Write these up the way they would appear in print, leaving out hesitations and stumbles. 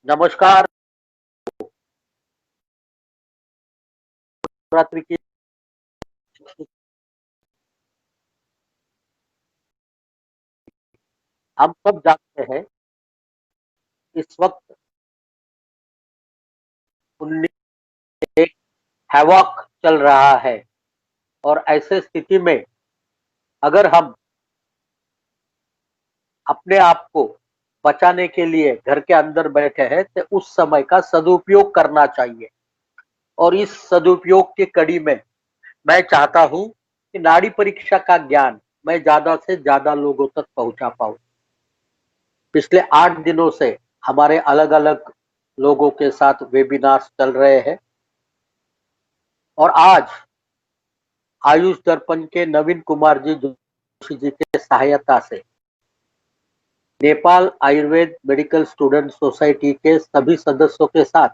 नमस्कार। नवरात्रि की हम सब जानते हैं इस वक्त 19 एक हैवॉक चल रहा है और ऐसे स्थिति में अगर हम अपने आप को बचाने के लिए घर के अंदर बैठे हैं तो उस समय का सदुपयोग करना चाहिए। और इस सदुपयोग की कड़ी में मैं चाहता हूं कि नाड़ी परीक्षा का ज्ञान मैं ज्यादा से ज्यादा लोगों तक पहुंचा पाऊं। पिछले 8 दिनों से हमारे अलग अलग लोगों के साथ वेबिनार्स चल रहे हैं और आज आयुष दर्पण के नवीन कुमार जी जोशी जी के सहायता से Nepal Ayurveda medical student society के सभी सदस्यों के साथ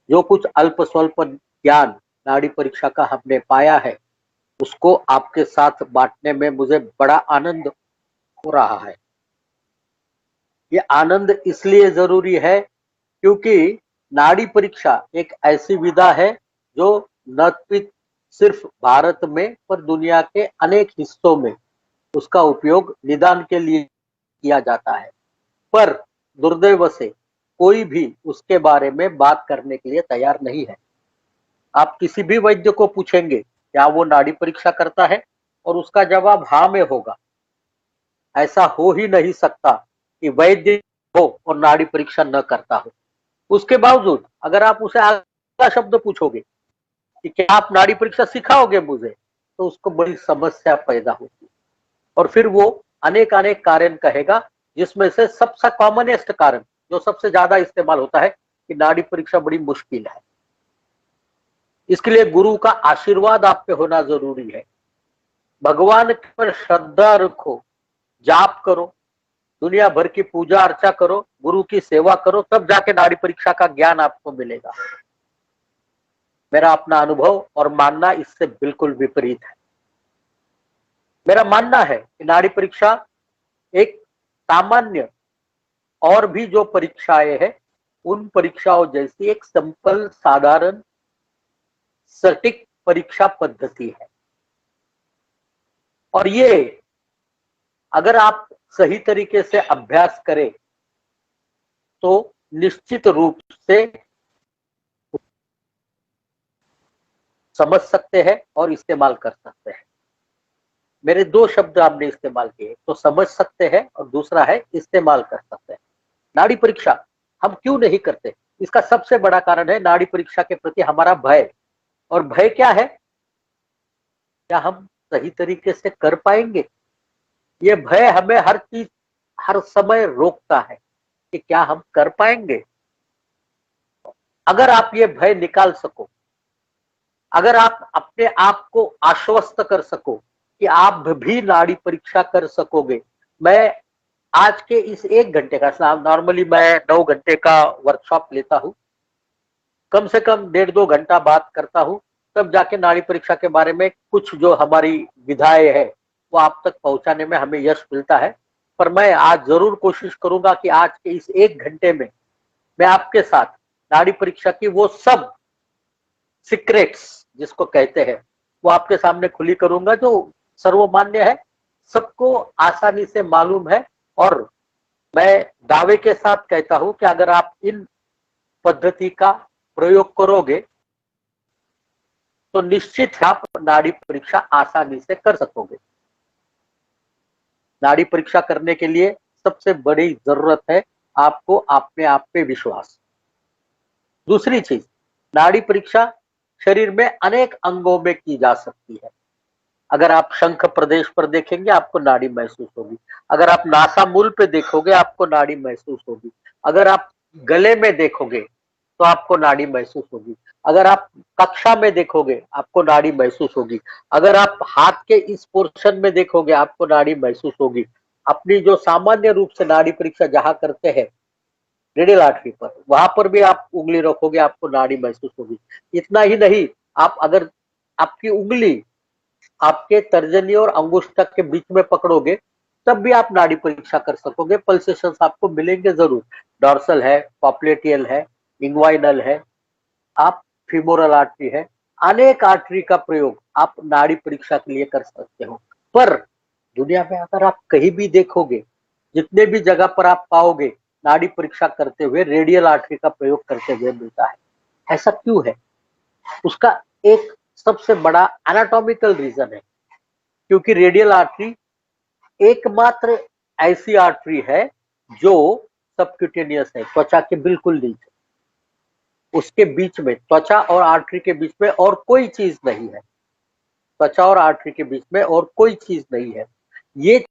जो कुछ अल्प स्वल्प ज्ञान नाड़ी परीक्षा का हमने पाया है उसको आपके साथ बांटने में मुझे बड़ा आनंद हो रहा है। ये आनंद इसलिए जरूरी है क्योंकि नाड़ी परीक्षा एक ऐसी विधा है जो न सिर्फ भारत में पर दुनिया के अनेक हिस्सों में उसका उपयोग निदान के लिए किया जाता है, पर दुर्दैव से कोई भी उसके बारे में बात करने के लिए तैयार नहीं है। आप किसी भी वैद्य को पूछेंगे क्या वो नाड़ी परीक्षा करता है और उसका जवाब हाँ में होगा। ऐसा हो ही नहीं सकता कि वैद्य हो और नाड़ी परीक्षा न करता हो। उसके बावजूद अगर आप उसे अगला शब्द पूछोगे कि क्या आप नाड़ी परीक्षा सिखाओगे मुझे, तो उसको बड़ी समस्या पैदा होती है और फिर वो अनेक अनेक कारण कहेगा, जिसमें से सबसे कॉमनेस्ट कारण जो सबसे ज्यादा इस्तेमाल होता है कि नाड़ी परीक्षा बड़ी मुश्किल है। इसके लिए गुरु का आशीर्वाद आप पे होना जरूरी है। भगवान पर श्रद्धा रखो, जाप करो, दुनिया भर की पूजा अर्चा करो, गुरु की सेवा करो, तब जाके नाड़ी परीक्षा का ज्ञान आपको मिलेगा। मेरा अपना अनुभव और मानना इससे बिल्कुल विपरीत है। मेरा मानना है कि नाड़ी परीक्षा एक सामान्य और भी जो परीक्षाएं हैं उन परीक्षाओं जैसी एक सिंपल साधारण सटीक परीक्षा पद्धति है और ये अगर आप सही तरीके से अभ्यास करें तो निश्चित रूप से समझ सकते हैं और इस्तेमाल कर सकते हैं। मेरे दो शब्द आपने इस्तेमाल किए, तो समझ सकते हैं और दूसरा है इस्तेमाल कर सकते हैं। नाड़ी परीक्षा हम क्यों नहीं करते, इसका सबसे बड़ा कारण है नाड़ी परीक्षा के प्रति हमारा भय। और भय क्या है, क्या हम सही तरीके से कर पाएंगे। ये भय हमें हर चीज हर समय रोकता है कि क्या हम कर पाएंगे। अगर आप ये भय निकाल सको, अगर आप अपने आप को आश्वस्त कर सको कि आप भी नाड़ी परीक्षा कर सकोगे। मैं आज के इस 1 घंटे का, नॉर्मली मैं 9 घंटे का वर्कशॉप लेता हूं, कम से कम 1.5-2 घंटा बात करता हूं, तब जाके नाड़ी परीक्षा के बारे में कुछ जो हमारी विधाएं है वो आप तक पहुंचाने में हमें यश मिलता है। पर मैं आज जरूर कोशिश करूंगा कि आज के इस 1 घंटे में मैं आपके साथ नाड़ी परीक्षा की वो सब सीक्रेट्स जिसको कहते हैं वो आपके सामने खुली करूंगा, जो सर्वमान्य है, सबको आसानी से मालूम है। और मैं दावे के साथ कहता हूं कि अगर आप इन पद्धति का प्रयोग करोगे तो निश्चित आप नाड़ी परीक्षा आसानी से कर सकोगे। नाड़ी परीक्षा करने के लिए सबसे बड़ी जरूरत है आपको अपने आप पे विश्वास। दूसरी चीज, नाड़ी परीक्षा शरीर में अनेक अंगों में की जा सकती है। अगर आप शंख प्रदेश पर देखेंगे आपको नाड़ी महसूस होगी, अगर आप नासामूल पे देखोगे आपको नाड़ी महसूस होगी, अगर आप गले में देखोगे तो आपको नाड़ी महसूस होगी, अगर आप कक्षा में देखोगे आपको नाड़ी महसूस होगी, अगर आप हाथ के इस पोर्शन में देखोगे आपको नाड़ी महसूस होगी। अपनी जो सामान्य रूप से नाड़ी परीक्षा जहां करते हैं रेडियल आर्टरी पर, वहां पर भी आप उंगली रखोगे आपको नाड़ी महसूस होगी। इतना ही नहीं, आप अगर आपकी उंगली आपके तर्जनी और अंगुष्ठक के बीच में पकड़ोगे तब भी आप नाड़ी परीक्षा कर सकोगे, पल्सेशंस आपको मिलेंगे जरूर। डॉर्सल है, पॉप्लेटियल है, इंग्वाइनल है, आप फीमोरल आर्टरी है, अनेक आर्टरी का प्रयोग आप नाड़ी परीक्षा के लिए कर सकते हो। पर दुनिया में अगर आप कहीं भी देखोगे, जितने भी जगह पर आप पाओगे नाड़ी परीक्षा करते हुए रेडियल आर्टरी का प्रयोग करते हुए मिलता है। ऐसा क्यों है? उसका एक सबसे बड़ा एनाटॉमिकल रीजन है, क्योंकि रेडियल आर्टरी एकमात्र ऐसी आर्टरी है जो सबक्यूटेनियस है, त्वचा के बिल्कुल नीचे। उसके बीच में, त्वचा और आर्टरी के बीच में और कोई चीज नहीं है। त्वचा और आर्टरी के बीच में और कोई चीज नहीं है। ये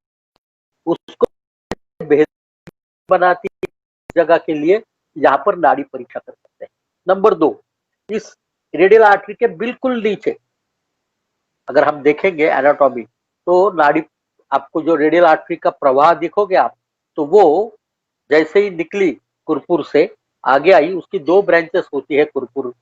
उसको बेहतर बनाती है जगह के लिए यहाँ पर नाड़ी परीक्षा कर सकते हैं। नंबर 2, इस रेडियल आर्टरी के बिल्कुल नीचे अगर हम देखेंगे एनाटॉमी, तो नाड़ी, आपको जो रेडियल आर्टरी का प्रवाह देखोगे आप, तो वो जैसे ही निकली कुरपुर से आगे आई, उसकी 2 ब्रांचेस होती है कुरपुर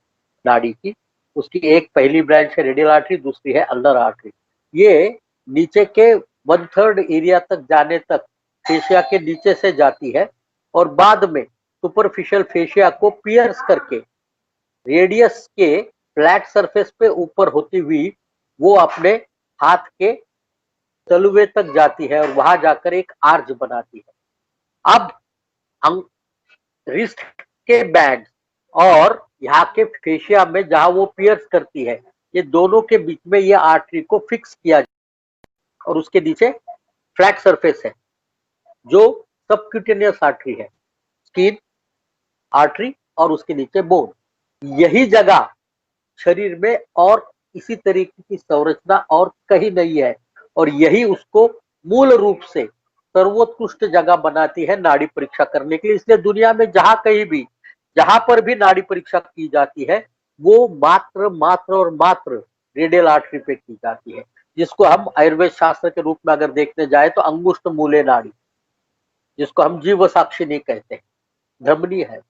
नाड़ी की। उसकी एक पहली ब्रांच है रेडियल आर्टरी, दूसरी है अल्नर आर्टरी। ये नीचे के 1/3 एरिया तक जाने तक फेशिया के नीचे से जाती है और बाद में सुपरफिशियल फेशिया को पियर्स करके रेडियस के फ्लैट सरफेस पे ऊपर होती हुई वो अपने हाथ के तलुवे तक जाती है और वहां जाकर एक आर्च बनाती है। अब हम रिस्ट के बैंड और यहाँ के फेशिया में जहां वो पियर्स करती है, ये दोनों के बीच में ये आर्टरी को फिक्स किया जाए और उसके नीचे फ्लैट सरफेस है जो सबक्यूटेनियस आर्टरी है, स्किन आर्टरी और उसके नीचे बोन। यही जगह शरीर में और इसी तरीके की संरचना और कहीं नहीं है और यही उसको मूल रूप से सर्वोत्कृष्ट जगह बनाती है नाड़ी परीक्षा करने के लिए। इसलिए दुनिया में जहां कहीं भी, जहां पर भी नाड़ी परीक्षा की जाती है, वो मात्र मात्र और मात्र रेडियल आर्टरी पे की जाती है, जिसको हम आयुर्वेद शास्त्र के रूप में अगर देखने जाए तो अंगुष्ठ मूले नाड़ी, जिसको हम जीव साक्षिणी कहते हैं, धमनी है,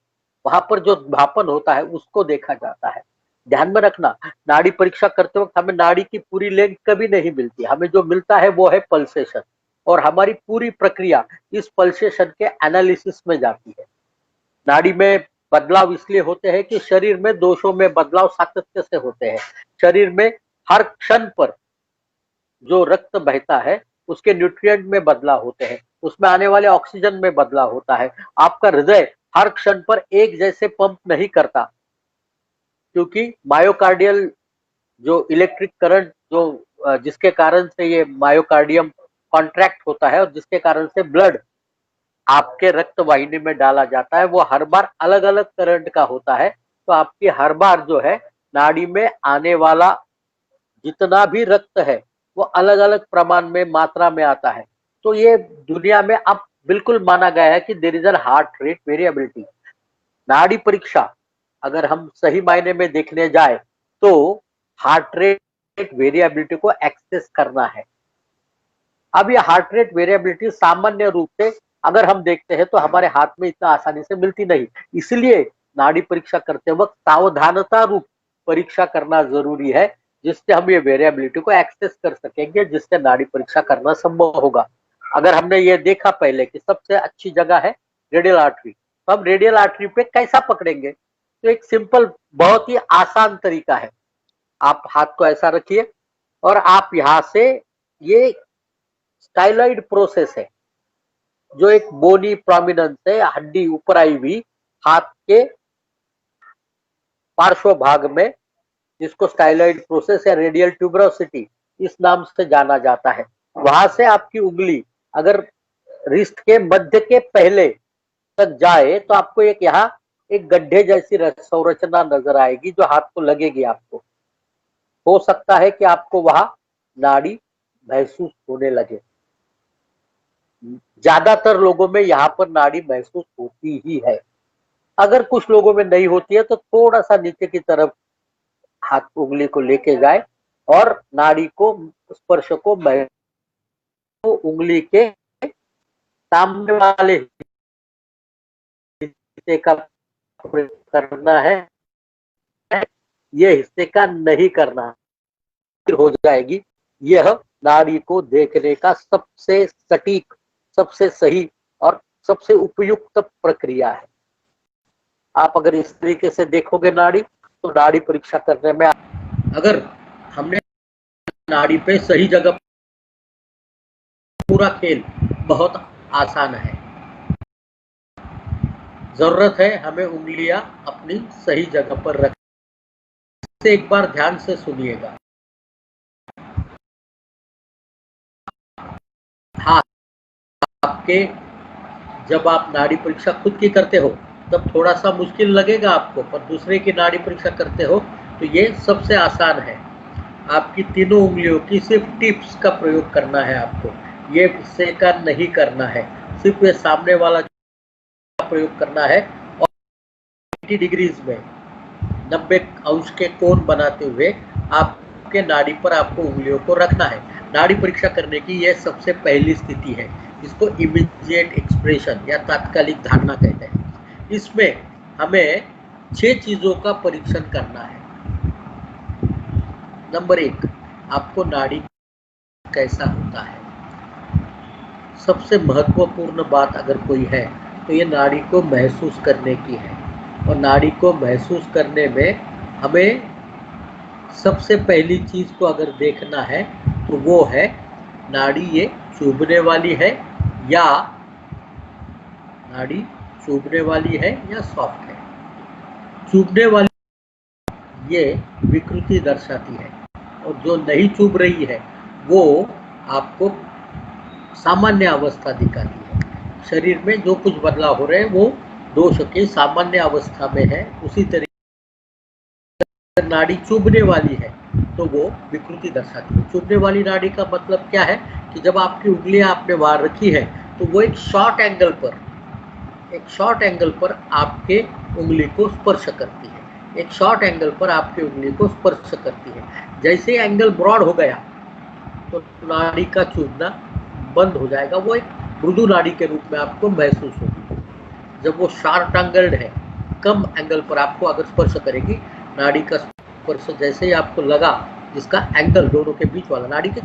वहां पर जो भापन होता है उसको देखा जाता है। ध्यान में रखना, नाड़ी परीक्षा करते वक्त हमें नाड़ी की पूरी लेंथ कभी नहीं मिलती, हमें जो मिलता है वो है पल्सेशन, और हमारी पूरी प्रक्रिया इस पल्सेशन के एनालिसिस में जाती है। नाड़ी में बदलाव इसलिए होते हैं कि शरीर में दोषों में बदलाव सातत्य से होते हैं। शरीर में हर क्षण पर जो रक्त बहता है उसके न्यूट्रिएंट में बदलाव होते हैं, उसमें आने वाले ऑक्सीजन में बदलाव होता है। आपका हृदय हर क्षण पर एक जैसे पंप नहीं करता, क्योंकि मायोकार्डियल जो इलेक्ट्रिक करंट जो जिसके कारण से ये मायोकार्डियम कॉन्ट्रैक्ट होता है और जिसके कारण से ब्लड आपके रक्त वाहिनी में डाला जाता है, वो हर बार अलग अलग करंट का होता है। तो आपकी हर बार जो है नाड़ी में आने वाला जितना भी रक्त है वो अलग अलग प्रमाण में, मात्रा में आता है। तो ये दुनिया में अब बिल्कुल माना गया है कि there is a heart rate variability. नाड़ी परीक्षा अगर हम सही मायने में देखने जाए तो हार्ट रेट वेरिएबिलिटी को एक्सेस करना है। अब ये हार्ट रेट वेरिएबिलिटी सामान्य रूप से अगर हम देखते हैं तो हमारे हाथ में इतना आसानी से मिलती नहीं, इसलिए नाड़ी परीक्षा करते वक्त सावधानता रूप परीक्षा करना जरूरी है, जिससे हम ये वेरिएबिलिटी को एक्सेस कर सकेंगे, जिससे नाड़ी परीक्षा करना संभव होगा। अगर हमने ये देखा पहले कि सबसे अच्छी जगह है रेडियल आर्टरी, तो हम रेडियल आर्टरी पे कैसा पकड़ेंगे? तो एक सिंपल, बहुत ही आसान तरीका है। आप हाथ को ऐसा रखिए और आप यहां से, ये स्टाइलॉइड प्रोसेस है, जो एक बोनी प्रोमिनेंस है, हड्डी ऊपर आई हुई हाथ के पार्श्व भाग में, जिसको स्टाइलॉइड प्रोसेस या रेडियल ट्यूबरोसिटी इस नाम से जाना जाता है। वहां से आपकी उंगली अगर रिस्ट के मध्य के पहले तक जाए तो आपको एक यहाँ एक गड्ढे जैसी संरचना नजर आएगी जो हाथ को लगेगी। आपको हो सकता है कि आपको वहां नाड़ी महसूस होने लगे। ज्यादातर लोगों में यहाँ पर नाड़ी महसूस होती ही है। अगर कुछ लोगों में नहीं होती है तो थोड़ा सा नीचे की तरफ हाथ उंगली को लेके जाए और नाड़ी को, स्पर्श को उंगली के सामने वाले हिस्से का करना है, ये हिस्से का नहीं करना, फिर हो जाएगी। यह नाड़ी को देखने का सबसे सटीक सबसे सही और सबसे उपयुक्त प्रक्रिया है। आप अगर इस तरीके से देखोगे नाड़ी, तो नाड़ी परीक्षा करने में अगर हमने नाड़ी पे सही जगह, पूरा खेल बहुत आसान है। जरूरत है हमें उंगलियां अपनी सही जगह पर रखने से। एक बार ध्यान से सुनिएगा। हाँ, आपके जब आप नाड़ी परीक्षा खुद की करते हो तब थोड़ा सा मुश्किल लगेगा आपको, पर दूसरे की नाड़ी परीक्षा करते हो तो ये सबसे आसान है। आपकी तीनों उंगलियों की सिर्फ टिप्स का प्रयोग करना है आपको, ये हिस्से का नहीं करना है। सिर्फ ये सामने वाला का प्रयोग करना है और 90 डिग्रीज में 90 अंश के कोण बनाते हुए आपके नाड़ी पर आपको उंगलियों को रखना है। नाड़ी परीक्षा करने की यह सबसे पहली स्थिति है। इसको इमीडिएट एक्सप्रेशन या तात्कालिक धारणा कहते हैं। इसमें हमें 6 चीजों का परीक्षण करना है। नंबर 1, आपको नाड़ी कैसा होता है। सबसे महत्वपूर्ण बात अगर कोई है तो ये नाड़ी को महसूस करने की है। और नाड़ी को महसूस करने में हमें सबसे पहली चीज को अगर देखना है तो वो है नाड़ी ये चुभने वाली है या नाड़ी चुभने वाली है या सॉफ्ट है। चुभने वाली ये विकृति दर्शाती है और जो नहीं चुभ रही है वो आपको सामान्य अवस्था दिखाती है। शरीर में जो कुछ बदलाव हो रहे हैं वो दोष की सामान्य अवस्था में है। उसी तरीके नाड़ी चुभने वाली है तो वो विकृति दर्शाती है। चुभने वाली नाड़ी का मतलब क्या है कि जब आपकी उंगलियां आपने बाहर रखी है तो वो एक शॉर्ट एंगल पर आपके उंगली को स्पर्श करती है। एक शॉर्ट एंगल पर आपकी उंगली को स्पर्श करती है। जैसे एंगल ब्रॉड हो गया तो नाड़ी का चुभना बंद हो जाएगा। वो एक मृदु नाड़ी के रूप में आपको महसूस होगी। जब वो शार्प एंगल्ड है, कम एंगल पर आपको अगर स्पर्श करेगी, नाड़ी का स्पर्श जैसे ही आपको लगा, जिसका एंगल दोनों के बीच वाला, नाड़ी के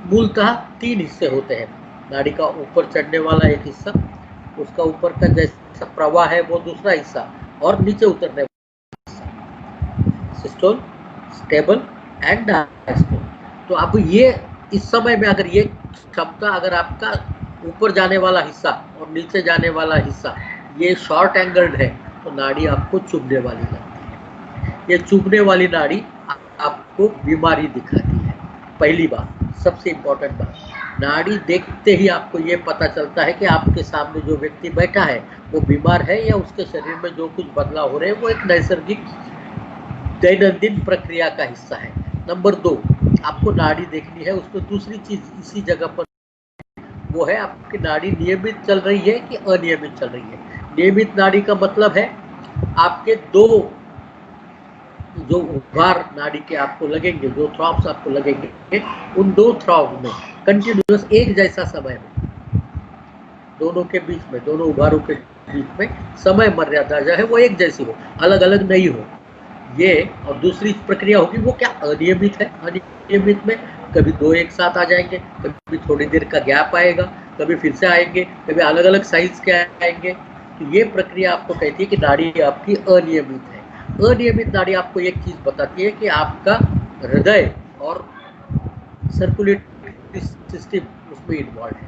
मूलतः 3 हिस्से होते हैं। नाड़ी का ऊपर चढ़ने वाला एक हिस्सा, उसका ऊपर का जैसा प्रवाह है वो दूसरा हिस्सा, और नीचे उतरने वाला हिस्सा, सिस्टोल, स्टेबल एंड डायस्टोल। तो अब ये इस समय में अगर ये क्षमता, अगर आपका ऊपर जाने वाला हिस्सा और नीचे जाने वाला हिस्सा ये शॉर्ट एंगल्ड है तो नाड़ी आपको चुभने वाली लगती है। ये चुभने वाली नाड़ी आपको बीमारी दिखाती है। पहली बात, सबसे इम्पोर्टेंट बात, नाड़ी देखते ही आपको ये पता चलता है कि आपके सामने जो व्यक्ति बैठा है वो बीमार है या उसके शरीर में जो कुछ बदलाव हो रहे हैं वो एक नैसर्गिक दैनंदिन प्रक्रिया का हिस्सा है। नंबर 2, आपको नाड़ी देखनी है, उसमें दूसरी चीज इसी जगह पर वो है आपकी नाड़ी नियमित चल रही है कि अनियमित चल रही है। नियमित नाड़ी का मतलब है आपके 2 जो उभार नाड़ी के आपको लगेंगे, जो थ्रॉब्स आपको लगेंगे, उन 2 थ्रॉब में कंटिन्यूअस एक जैसा समय में, दोनों के बीच में, दोनों उभारों के बीच में समय मर्यादा जो है वो एक जैसी हो, अलग अलग नहीं हो। ये और दूसरी प्रक्रिया होगी वो क्या, अनियमित है। अनियमित में कभी 2 एक साथ आ जाएंगे, कभी थोड़ी देर का गैप आएगा, कभी फिर से आएंगे, कभी अलग अलग साइज के आएंगे। तो ये प्रक्रिया आपको कहती है कि नाड़ी आपकी अनियमित है। अनियमित नाड़ी आपको एक चीज बताती है कि आपका हृदय और सर्कुलेटरी सिस्टम उसमें इन्वॉल्व है।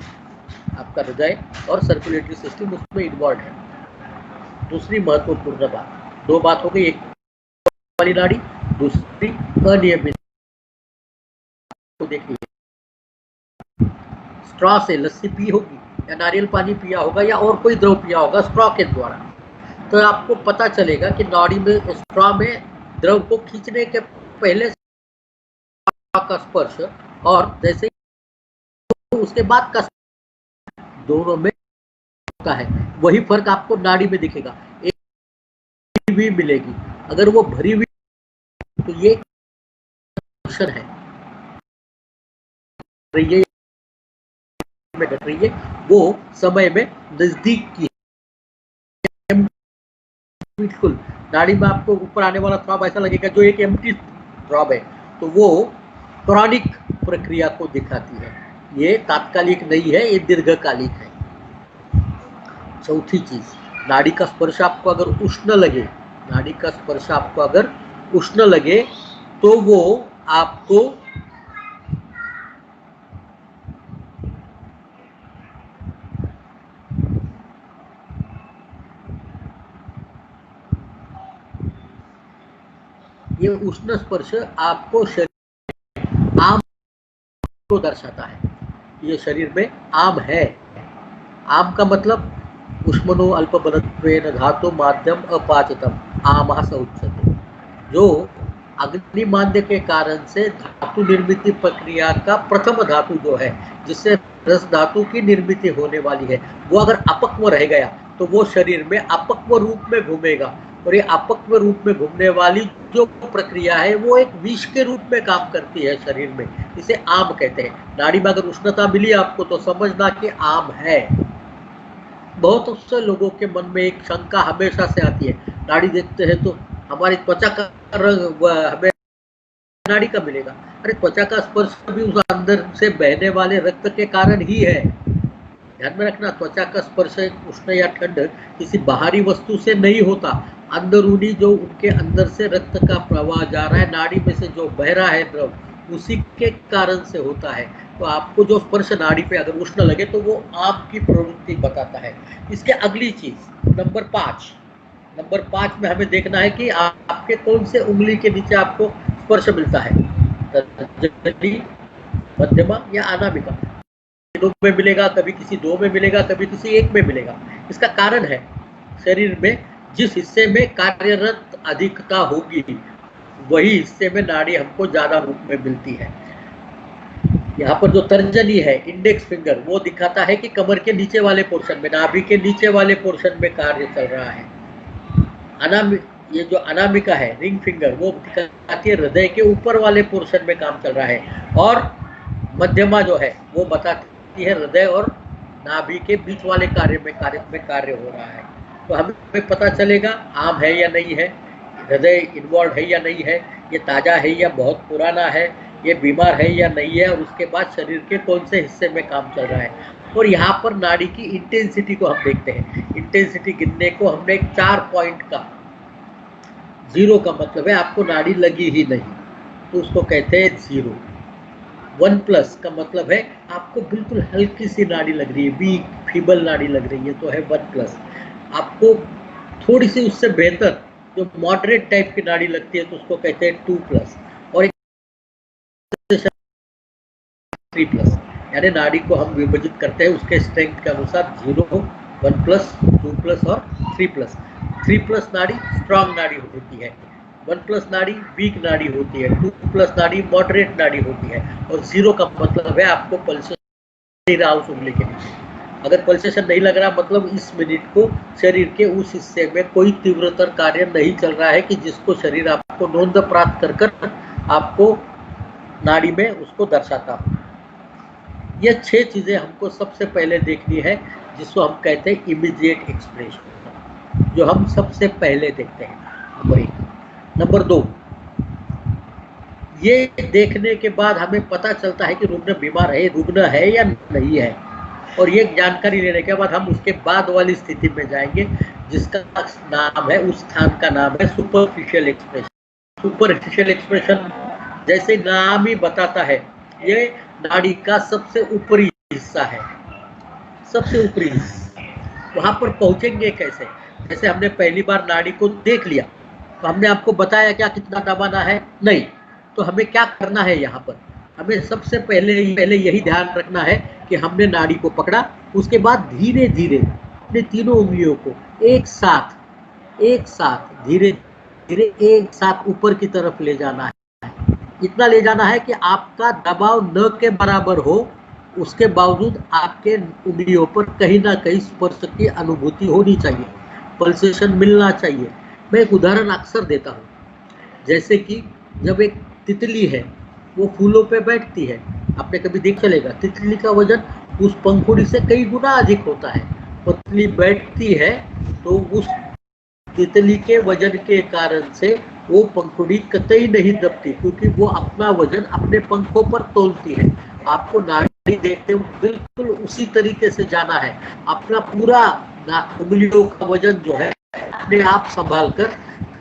आपका हृदय और सर्कुलेटरी सिस्टम उसमें इन्वॉल्व है। दूसरी महत्वपूर्ण बात, 2 बात हो गई, एक वाली नाड़ी, दूसरी अनियमित। तो देखिए, स्ट्रॉ से लस्सी पी होगी या नारियल पानी पिया होगा या और कोई द्रव पिया होगा स्ट्रॉ के द्वारा, तो आपको पता चलेगा कि नाड़ी में स्ट्रॉ में द्रव को खींचने के पहले का स्पर्श और जैसे उसके बाद का दोनों में होता है। वही फर्क आपको नाड़ी में दिखेगा। एक भी मिलेगी, अगर वो भरी हुई तो ये अक्षर है में घट रही है, वो समय में नजदीक की है। बिल्कुल नाड़ी में आपको ऊपर आने वाला थ्रॉब ऐसा लगेगा जो एक एम्प्टी थ्रॉब है, तो वो क्रॉनिक प्रक्रिया को दिखाती है। ये तात्कालिक नहीं है, ये दीर्घकालिक है। चौथी चीज, नाड़ी का स्पर्श आपको अगर उष्ण लगे, नाड़ी का स्पर्श आपको अगर उष्ण लगे तो वो आपको ये उष्ण स्पर्श आपको शरीर आम को दर्शाता है। ये शरीर में आम है। आम का मतलब उष्मनो अल्पबलत्वेन धातु माध्यम अपाचितम आमः स उच्यते। जो अग्निमाद्य के कारण से धातु निर्मित प्रक्रिया का प्रथम धातु जो है, जिससे रस धातु की निर्मित होने वाली है, वो अगर अपक्व रह गया तो वो शरीर में अपक्व रूप में घूमेगा। और ये अपक्व रूप में घूमने वाली जो प्रक्रिया है वो एक विष के रूप में काम करती है शरीर में, इसे आम कहते हैं। नाड़ी में अगर उष्णता मिली आपको तो समझना कि आम है। बहुत से लोगों के मन में एक शंका हमेशा से आती है, नाड़ी देखते हैं तो हमारी त्वचा का रंग हमें नाड़ी का मिलेगा। अरे त्वचा का स्पर्श भी उस अंदर से बहने वाले रक्त के कारण ही है। ध्यान में रखना, त्वचा का स्पर्श उष्ण या ठंड किसी बाहरी वस्तु से नहीं होता, अंदरूनी जो उनके अंदर से रक्त का प्रवाह जा रहा है, नाड़ी में से जो बह रहा है द्रव, उसी के कारण से होता है। तो आपको जो स्पर्श नाड़ी पे अगर उष्ण लगे तो वो आपकी प्रवृत्ति बताता है। इसके अगली चीज नंबर 5 में हमें देखना है कि आपके कौन से उंगली के नीचे आपको स्पर्श मिलता है, तर्जनी, मध्यमा या अनामिका। दो में मिलेगा, कभी किसी 2 में मिलेगा, कभी किसी 1 में मिलेगा। इसका कारण है शरीर में जिस हिस्से में कार्यरत अधिकता होगी वही हिस्से में नाड़ी हमको ज्यादा रूप में मिलती है। यहाँ पर जो तर्जनी है, इंडेक्स फिंगर, वो दिखाता है कि कमर के नीचे वाले पोर्शन में, नाभि के नीचे वाले पोर्शन में कार्य चल रहा है। ये जो अनामिका है, रिंग फिंगर, वो दिखाती है हृदय के ऊपर वाले पोर्शन में काम चल रहा है। और मध्यमा जो है वो बताती है हृदय और नाभि के बीच वाले कार्य में कार्य हो रहा है। तो हमें पता चलेगा आम है या नहीं है, हृदय इन्वॉल्व है या नहीं है, ये ताजा है या बहुत पुराना है, ये बीमार है या नहीं है, और उसके बाद शरीर के कौन से हिस्से में काम चल रहा है। और यहाँ पर नाड़ी की इंटेंसिटी को हम देखते हैं। इंटेंसिटी गिनने को हमने एक 4 पॉइंट का, 0 का मतलब है आपको नाड़ी लगी ही नहीं, तो उसको कहते हैं 0। 1+ का मतलब है आपको बिल्कुल हल्की सी नाड़ी लग रही है, वीक फीबल नाड़ी लग रही है, तो है 1+। आपको थोड़ी सी उससे बेहतर जो मॉडरेट टाइप की नाड़ी लगती है तो उसको कहते हैं 2+। और एक 3+, यानी नाड़ी को हम विभाजित करते हैं उसके स्ट्रेंथ के अनुसार 0, 1+, 2+ और 3+। 3+ नाड़ी स्ट्रांग नाड़ी होती है, 1+ नाड़ी वीक नाड़ी होती है, 2+ नाड़ी मॉडरेट नाड़ी होती है, और 0 का मतलब है आपको पल्सेशन नहीं रहा उस उंगली के नीचे। अगर पल्सेशन नहीं लग रहा मतलब इस मिनट को शरीर के उस हिस्से में कोई तीव्रतर कार्य नहीं चल रहा है कि जिसको शरीर आपको नोंद प्राप्त कर आपको नाड़ी में उसको दर्शाता हो। ये 6 चीजें हमको सबसे पहले देखनी है, जिसको हम कहते हैं इमीडिएट एक्सप्रेशन, जो हम सबसे पहले देखते हैं। नंबर 1। नंबर 2, ये देखने के बाद हमें पता चलता है कि रुग्ण बीमार है, रुग्ण है या नहीं है, और ये जानकारी लेने के बाद हम उसके बाद वाली स्थिति में जाएंगे जिसका नाम है, उस स्थान का नाम है सुपरफिशियल एक्सप्रेशन। सुपरफिशियल एक्सप्रेशन जैसे नाम ही बताता है, ये नाड़ी का सबसे ऊपरी हिस्सा है, सबसे ऊपरी हिस्सा। वहां पर पहुंचेंगे कैसे? जैसे हमने पहली बार नाड़ी को देख लिया तो हमने आपको बताया क्या कितना दबाना है? नहीं। तो हमें क्या करना है? यहाँ पर हमें सबसे पहले यही ध्यान रखना है कि हमने नाड़ी को पकड़ा, उसके बाद धीरे धीरे अपने तीनों उंगलियों को एक साथ धीरे धीरे एक साथ ऊपर की तरफ ले जाना है। इतना ले जाना है कि आपका दबाव न के बराबर हो, उसके बावजूद आपके उंगलियों पर कहीं ना कहीं स्पर्श की अनुभूति होनी चाहिए, पल्सेशन मिलना चाहिए। मैं एक उदाहरण अक्सर देता हूँ, जैसे कि जब एक तितली है वो फूलों पे बैठती है, आपने कभी देख चलेगा तितली का वजन उस पंखुड़ी से कई गुना अधिक होता है। तितली बैठती है तो उस तितली के वजन के कारण से वो पंखुड़ी कतई नहीं दबती, क्योंकि वो अपना वजन अपने पंखों पर तोलती है। आपको नाड़ी देखते हुए बिल्कुल उसी तरीके से जाना है। अपना पूरा उंगलियों का वजन जो है अपने आप संभाल कर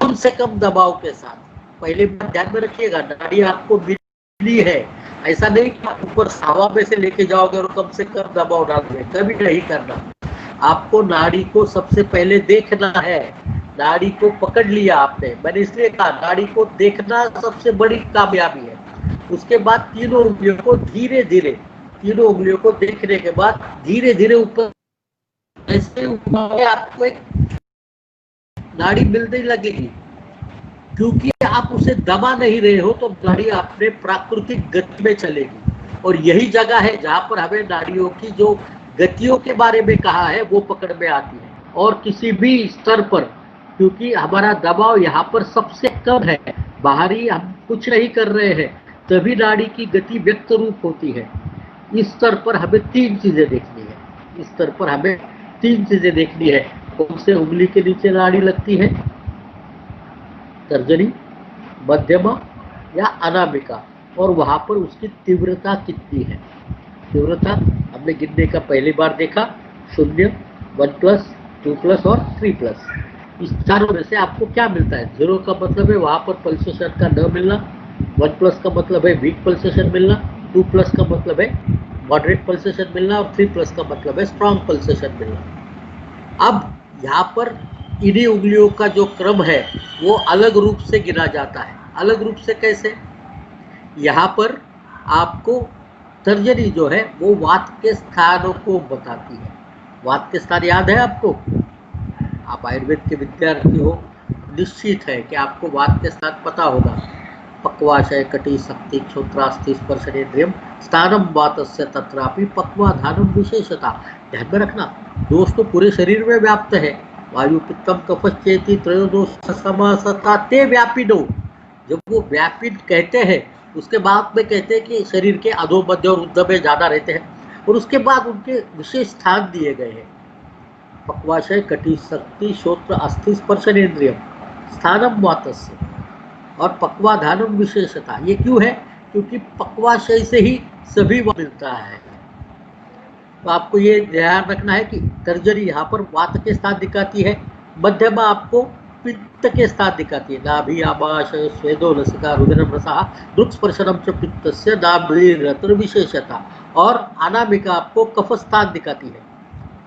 कम से कम दबाव के साथ, पहले बात ध्यान में रखिएगा, नाड़ी आपको मिली है, ऐसा नहीं कि आप ऊपर हवा में से लेके जाओगे और कम से कम दबाव डालोगे, कभी नहीं करना। आपको नाड़ी को सबसे पहले देखना है। नाड़ी को पकड़ लिया आपने, मैंने इसलिए कहा नाड़ी को देखना सबसे बड़ी कामयाबी है। उसके बाद तीनों उंगलियों को धीरे धीरे, तीनों उंगलियों को देखने के बाद धीरे धीरे ऊपर, ऐसे ऊपर आपको एक नाड़ी मिलने लगेगी, क्योंकि आप उसे दबा नहीं रहे हो, तो नाड़ी अपने प्राकृतिक गति में चलेगी। और यही जगह है जहां पर हमें नाड़ियों की जो गतियों के बारे में कहा है वो पकड़ में आती है। और किसी भी स्तर पर, क्योंकि हमारा दबाव यहाँ पर सबसे कम है, बाहरी हम कुछ नहीं कर रहे हैं, तभी नाड़ी की गति व्यक्त रूप होती है। इस स्तर पर हमें तीन चीजें देखनी है, इस स्तर पर हमें तीन चीजें देखनी है। कौन से उंगली के नीचे नाड़ी लगती है, तर्जनी, मध्यमा या अनामिका, और वहां पर उसकी तीव्रता कितनी है। तीव्रता हमने गिनने का पहली बार देखा, 0, 1+, 2+ और 3+। इस चारों में से आपको क्या मिलता है? 0 का मतलब है वहां पर पल्सेशन का न मिलना, 1+ का मतलब है वीक पल्सेशन मिलना, 2+ का मतलब है मॉडरेट पल्सेशन मिलना, और 3+ का मतलब है स्ट्रॉन्ग पल्सेशन मिलना। अब यहाँ पर इन्हीं उंगलियों का जो क्रम है वो अलग रूप से गिना जाता है। अलग रूप से कैसे? यहाँ पर आपको तर्जनी जो है वो वात के स्थानों को बताती है। वात के स्थान याद है आपको? आप आयुर्वेद के विद्यार्थी हो, निश्चित है कि आपको वात के स्थान पता होगा। पक्वाशय, कटी, शक्ति, क्षोत्रास्थि, स्पर्शनेन्द्रियम स्थानम वातस्य तत्रापि पक्वाधानम विशेषता। ध्यान में रखना, दोस्तों पूरे शरीर में व्याप्त है। वायु पित्तम कफश्चेति त्रयोदश समासता ते व्यापिनो। जब वो व्यापिन कहते हैं उसके बाद में कहते हैं कि शरीर के अधोमध्य और ऊर्ध्व में ज्यादा रहते हैं, और उसके बाद उनके विशेष स्थान दिए गए हैं। पक्वाशय, कटी, शक्ति, श्रोत्र, अस्थि, स्पर्शनेन्द्रियम स्थानम वातस्य और पक्वाधानम विशेषता। ये क्यों है? क्योंकि पक्वाशय से ही सभी मिलता है। तो आपको ये ध्यान रखना है कि तर्जनी यहाँ पर वात के स्थान दिखाती है, मध्यमा आपको पित्त के स्थान दिखाती है। नाभि, आमाशय, स्वेदो, लसिका, रुधिरम, रसः, दृक्स्पर्शनम च पित्तस्य नाभिरत्र विशेषता। और अनामिका आपको कफ स्थान दिखाती है।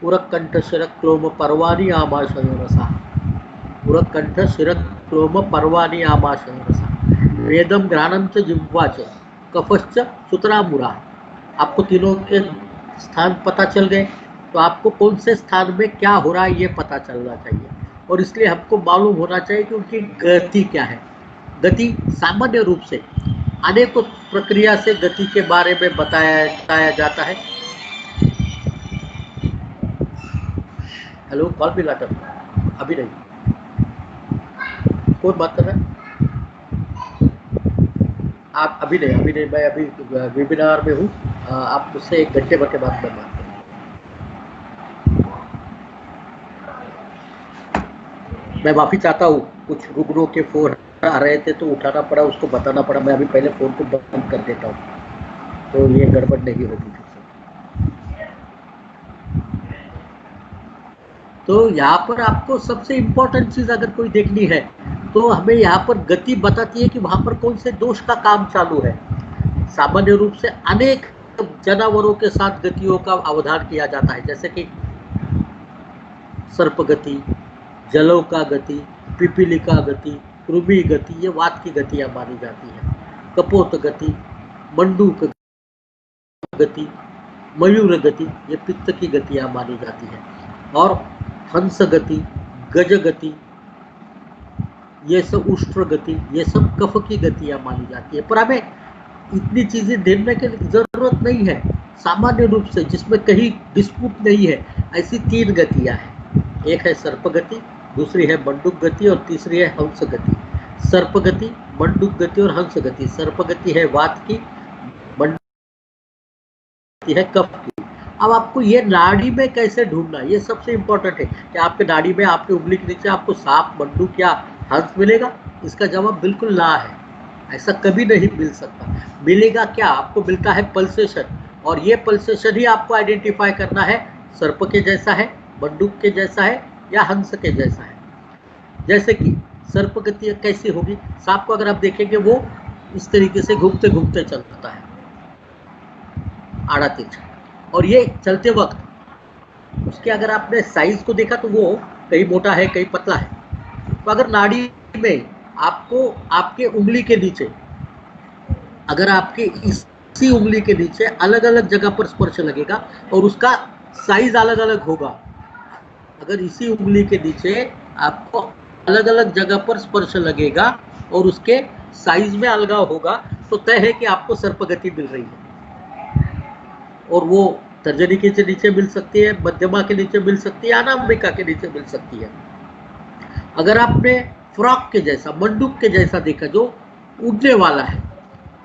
उरक, कंठ, शिरक, क्लोम, पर्वाणि, आमाशय, रसः। उरक, कंठ, शिरक, क्लोम, पर्वाणि, आमाशय, रसः। वेदम, घ्राणम च जिह्वा च कफश्च सुतरामुरा। आपको तीनों के स्थान पता चल गए, तो आपको कौन से स्थान में क्या हो रहा है ये पता चलना चाहिए। और इसलिए हमको मालूम होना चाहिए कि उनकी गति क्या है। गति सामान्य रूप से अनेकों प्रक्रिया से गति के बारे में बताया जाता है। हेलो, कॉल मिला था? अभी नहीं, कौन बात कर रहा है? आप अभी नहीं, मैं अभी वेबिनार में हूँ। आप मुझसे 1 घंटे भर के बाद में बात करें। मैं माफ़ी चाहता हूँ, कुछ रुग्णों के फोन आ रहे थे तो उठाना पड़ा, उसको बताना पड़ा। मैं अभी पहले फ़ोन को बंद कर देता हूँ तो ये गड़बड़ नहीं होगी फिर से। तो यहाँ पर आपको सबसे इम्पोर्टेंट चीज़ अगर कोई देखनी है तो हमें यहाँ पर गति बताती है कि वहाँ पर कौन से दोष का काम चालू है। सामान्य रूप से अनेक जानवरों के साथ गतियों का अवधान किया जाता है, जैसे कि सर्प गति, जलों का गति, पिपीलिका गति, कृमि गति, ये वात की गतियां मानी जाती है। कपोत गति, मंडूक गति, मयूर गति, ये पित्त की गतियां मानी जाती है। और हंस गति, गज गति, ये सब उष्ट्र गति, ये सब कफ की गतियां मानी जाती है। पर हमें इतनी चीजें देखने की जरूरत नहीं है। सामान्य रूप से जिसमें कहीं डिस्प्यूट नहीं है, ऐसी 3 गतियां हैं। एक है सर्प गति, दूसरी है मंडूक गति और तीसरी है हंस गति। सर्प गति, मंडूक गति और हंस गति। सर्प गति है वात की, मंडूक गति है कफ की। अब आपको ये नाड़ी में कैसे ढूंढना, ये सबसे इंपॉर्टेंट है कि आपके नाड़ी में, आपके उंगली के नीचे आपको सांप, मंडूक या हंस मिलेगा? इसका जवाब बिल्कुल ना है। ऐसा कभी नहीं मिल सकता। मिलेगा क्या? आपको मिलता है पल्सेशन, और ये पल्सेशन ही आपको आइडेंटिफाई करना है सर्प के जैसा है, बंदूक के जैसा है या हंस के जैसा है। जैसे कि सर्प गति कैसी होगी? सांप को अगर आप देखेंगे वो इस तरीके से घूमते घूमते चलता है, आड़ा तिरछा, और ये चलते वक्त उसके अगर आपने साइज को देखा तो वो कहीं मोटा है कहीं पतला है। तो अगर नाड़ी में आपको आपके उंगली के नीचे, अगर आपके इसी उंगली के नीचे अलग अलग जगह पर स्पर्श लगेगा और उसका साइज अलग अलग होगा, अगर इसी उंगली के नीचे आपको अलग अलग जगह पर स्पर्श लगेगा और उसके साइज में अलगाव होगा, तो तय है कि आपको सर्पगति मिल रही है। और वो तर्जनी के नीचे मिल सकती है, मध्यमा के नीचे मिल सकती है, अनामिका के नीचे मिल सकती है। अगर आपने फ्रॉक के जैसा, मंडूक के जैसा देखा जो उड़ने वाला है,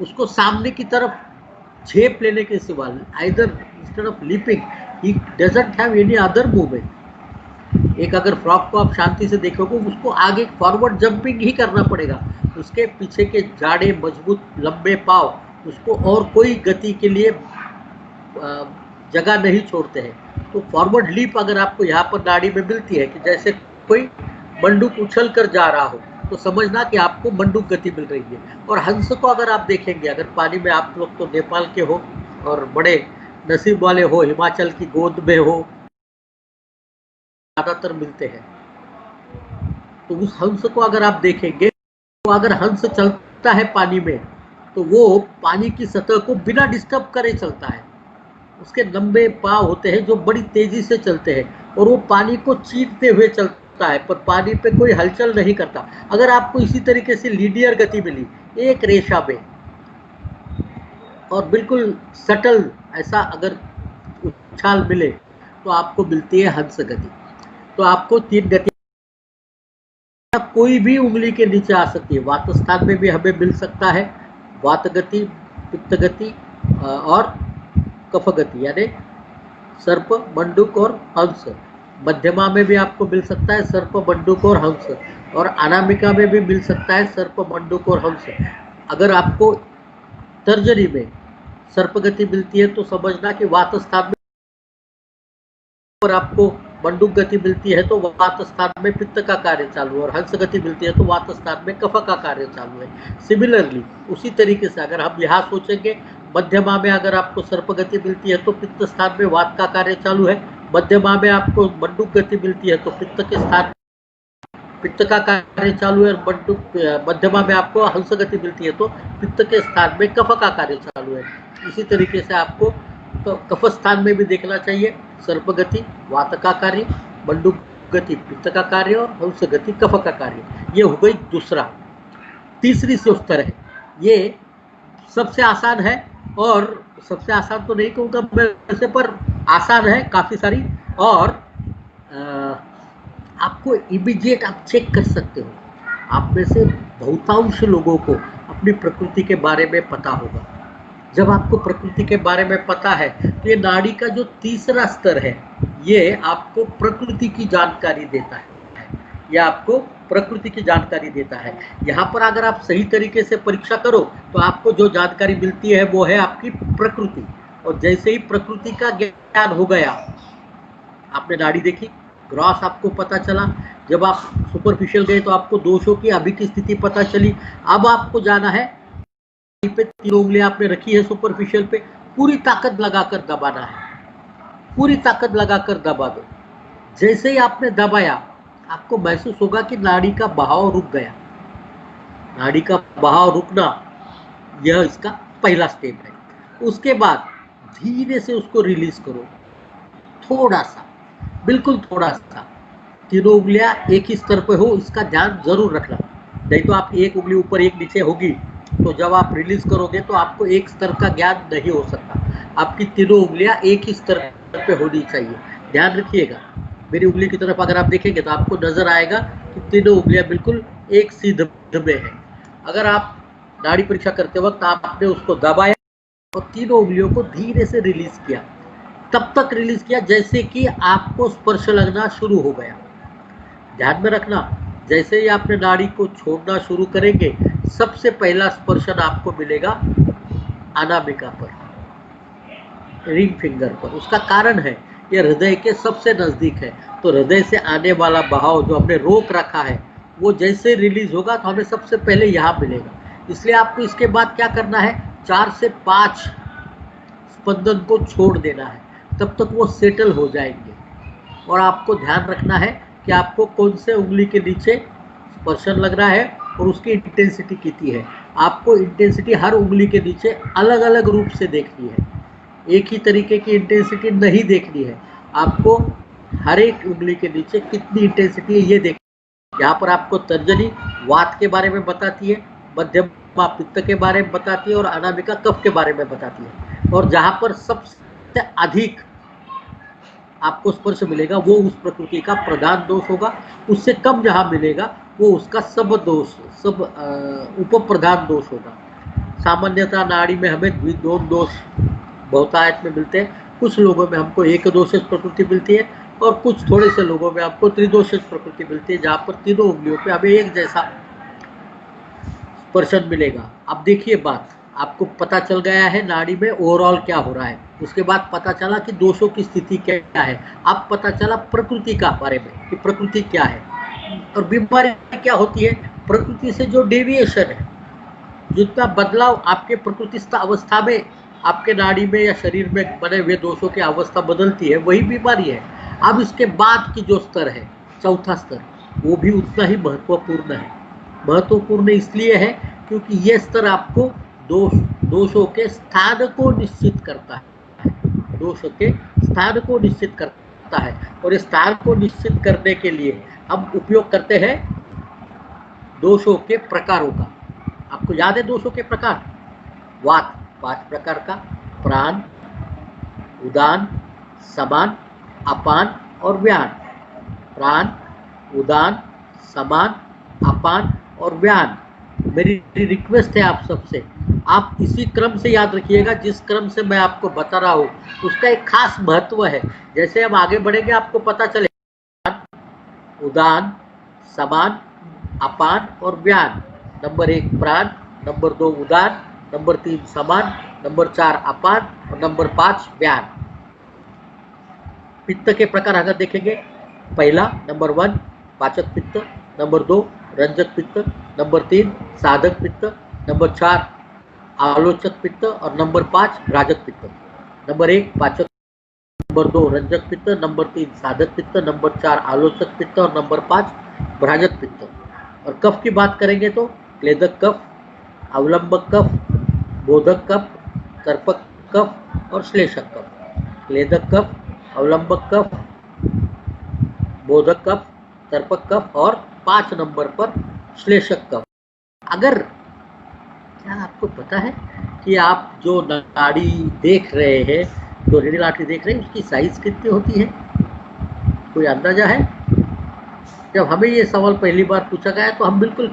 उसको सामने की तरफ झेप लेने के सिवा, either instead of leaping he doesn't have any other movement. एक अगर फ्रॉक को आप शांति से देखोगे, उसको आगे फॉरवर्ड जंपिंग ही करना पड़ेगा, उसके पीछे के जाड़े मजबूत लंबे पाव उसको और कोई गति के लिए जगह नहीं छोड़ते हैं। तो फॉरवर्ड लीप अगर आपको यहाँ पर नाड़ी में मिलती है कि जैसे कोई मंडूक उछल कर जा रहा हो, तो समझना कि आपको मंडूक गति मिल रही है। और हंस को अगर आप देखेंगे, अगर पानी में, आप लोग तो नेपाल के हो और बड़े नसीब वाले हो, हिमाचल की गोद में हो, ज्यादातर मिलते हैं। तो उस हंस को अगर आप देखेंगे, तो अगर हंस चलता है पानी में, तो वो पानी की सतह को बिना डिस्टर्ब करे चलता है। उसके लंबे पांव होते हैं जो बड़ी तेजी से चलते हैं, और वो पानी को चीरते हुए चलता है, पर पानी पे कोई हलचल नहीं करता। अगर आपको इसी तरीके से लीनियर गति मिली एक रेशा में, और बिल्कुल सटल ऐसा अगर उछाल मिले, तो आपको मिलती है हंस गति। तो आपको 3 गति कोई भी उंगली के नीचे आ सकती है। वात स्थान में भी हमें मिल सकता है वात गति, पित्त गति और कफ गति, यानी सर्प, मंडूक और हंस। मध्यमा में भी आपको मिल सकता है सर्प, मंडूक और हंस, और अनामिका में भी मिल सकता है सर्प, मंडूक और हंस। अगर आपको तर्जनी में सर्प गति मिलती है, तो समझना कि वात स्थान में पर आपको मंडूक गति मिलती है तो वात स्थान में पित्त का कार्य चालू है, और हंस गति मिलती है तो वात स्थान में कफ का कार्य चालू है। सिमिलरली उसी तरीके से अगर हम यहाँ सोचेंगे, मध्यमा में अगर आपको सर्प गति मिलती है तो पित्त स्थान में वात का कार्य चालू है, मध्यमा में आपको मंडूक गति मिलती है तो पित्त के स्थान पित्त का कार्य चालू है, और मंडूक मध्यमा में आपको हंस गति मिलती है तो पित्त के स्थान में कफ का कार्य चालू है। इसी तरीके से आपको तो कफ स्थान में भी देखना चाहिए, सर्प गति वात का कार्य, मंडूक गति पित्त का कार्य और हंस गति कफ का कार्य। ये हो गई दूसरा। तीसरी सूत्र है, ये सबसे आसान है, और सबसे आसान तो नहीं कहूँगा मैं वैसे, पर आसान है काफ़ी सारी, और आपको इमीडिएट आप चेक कर सकते हो। आप में से बहुतांश लोगों को अपनी प्रकृति के बारे में पता होगा। जब आपको प्रकृति के बारे में पता है, तो ये नाड़ी का जो तीसरा स्तर है, ये आपको प्रकृति की जानकारी देता है। ये आपको प्रकृति की जानकारी देता है। यहाँ पर अगर आप सही तरीके से परीक्षा करो, तो आपको जो जानकारी मिलती है वो है आपकी प्रकृति। और जैसे ही प्रकृति का ज्ञान हो गया, आपने नाड़ी देखी, ग्रॉस आपको पता चला, जब आप सुपरफिशियल गए तो आपको दोषों की अभी की स्थिति पता चली। अब आपको जाना है पे 3 उंगलियां आपने रखी है सुपरफिशियल पे, पूरी ताकत लगाकर दबाना है, पूरी ताकत लगाकर दबा दो। जैसे ही आपने दबाया, आपको महसूस होगा कि नाड़ी का बहाव रुक गया। नाड़ी का बहाव रुकना, यह इसका पहला स्टेप है। उसके बाद धीरे से उसको रिलीज करो, थोड़ा सा, बिल्कुल थोड़ा सा। 3 उंगलियां एक ही स्तर पे हो, इसका ध्यान जरूर रखना। नहीं तो आप एक उंगली ऊपर एक नीचे होगी, तो जब आप रिलीज करोगे तो आपको एक स्तर का ज्ञान नहीं हो सकता। आपकी 3 उंगलियां एक ही स्तर पे होनी चाहिए। ध्यान रखिएगा, मेरी उंगली की तरफ अगर आप देखेंगे तो आपको नजर आएगा कि 3 उंगलियां बिल्कुल एक सीध में है। अगर आप नाड़ी परीक्षा करते वक्त आपने उसको दबाया और 3 उंगलियों को धीरे से रिलीज किया, तब तक रिलीज किया जैसे कि आपको स्पर्श लगना शुरू हो गया। ध्यान में रखना, जैसे ही आपने नाड़ी को छोड़ना शुरू करेंगे, सबसे पहला स्पर्शन आपको मिलेगा अनामिका पर, रिंग फिंगर पर। उसका कारण है ये हृदय के सबसे नजदीक है, तो हृदय से आने वाला बहाव जो हमने रोक रखा है वो जैसे रिलीज होगा तो हमें सबसे पहले यहाँ मिलेगा। इसलिए आपको इसके बाद क्या करना है, 4 से 5 स्पंदन को छोड़ देना है, तब तक वो सेटल हो जाएंगे। और आपको ध्यान रखना है कि आपको कौन से उंगली के नीचे स्पर्शन लग रहा है और उसकी इंटेंसिटी कितनी है। आपको इंटेंसिटी हर उंगली के नीचे अलग अलग रूप से देखनी है, एक ही तरीके की इंटेंसिटी नहीं देखनी है। आपको हर एक उंगली के नीचे कितनी इंटेंसिटी है ये देखना। यहाँ पर आपको तर्जनी वात के बारे में बताती है, मध्यमा पित्त के बारे में बताती है और अनामिका कफ के बारे में बताती है। और जहाँ पर सबसे अधिक आपको स्पर्श मिलेगा वो उस प्रकृति का प्रधान दोष होगा, उससे कम जहाँ मिलेगा वो उसका सब दोष, सब उप प्रधान दोष होगा। सामान्यतः नाड़ी में हमें द्विदोष दोष बहुतायत में मिलते हैं, कुछ लोगों में हमको एक दोषज प्रकृति मिलती है और कुछ थोड़े से लोगों में आपको त्रिदोषज प्रकृति मिलती है, जहाँ पर तीनों उंगलियों पे हमें एक जैसा स्पर्शन मिलेगा। अब देखिए बात, आपको पता चल गया है नाड़ी में ओवरऑल क्या हो रहा है। उसके बाद पता चला कि दोषों की स्थिति क्या है। अब पता चला प्रकृति का बारे में कि प्रकृति क्या है और बीमारी क्या होती है। प्रकृति से जो डेविएशन है, जितना बदलाव आपके प्रकृतिस्थ अवस्था में आपके नाड़ी में या शरीर में बने हुए दोषों की अवस्था बदलती है, वही बीमारी है। अब इसके बाद की जो स्तर है, चौथा स्तर, वो भी उतना ही महत्वपूर्ण है। महत्वपूर्ण इसलिए है क्योंकि ये स्तर आपको दोषों के स्थान को निश्चित करता है, दोषों के स्थान को निश्चित करता है। और इस स्थान को निश्चित करने के लिए हम उपयोग करते हैं दोषों के प्रकारों का। आपको याद है दोषों के प्रकार? वात 5 प्रकार का, प्राण, उदान, समान, अपान और व्यान। प्राण, उदान, समान, अपान और व्यान। मेरी रिक्वेस्ट है आप सबसे, आप इसी क्रम से याद रखिएगा जिस क्रम से मैं आपको बता रहा हूँ। उसका एक खास महत्व है। जैसे हम आगे बढ़ेंगे आपको पता चलेगा, उदान, समान, अपान और व्यान। नंबर 1 प्राण, नंबर 2 उदान, नंबर 3 समान, नंबर 4 अपान और नंबर 5 व्यान। पित्त के प्रकार अगर देखेंगे, पहला नंबर 1 पाचक पित्त, नंबर 2 रंजक पित्त, नंबर 3 साधक पित्त, नंबर 4 आलोचक पित्त और नंबर 5 राजक पित्त। नंबर 1 पाचक, नंबर 2 रंजक पित्त, नंबर 3 साधक पित्त, नंबर 4 आलोचक पित्त और नंबर 5 भ्राजक पित्त। और कफ की बात करेंगे तो क्लेदक कफ, अवलंबक कफ, बोधक कफ, तर्पक कफ और श्लेषक कफ। क्लेदक कफ, अवलंबक कफ, बोधक कफ, तर्पक कफ और 5 नंबर पर श्लेषक कफ। अगर क्या आपको पता है कि आप जो नाड़ी देख रहे हैं, जो रेडियल आर्टरी देख रहे हैं, उसकी साइज कितनी होती है? कोई अंदाजा है? जब हमें ये सवाल पहली बार पूछा गया तो हम बिल्कुल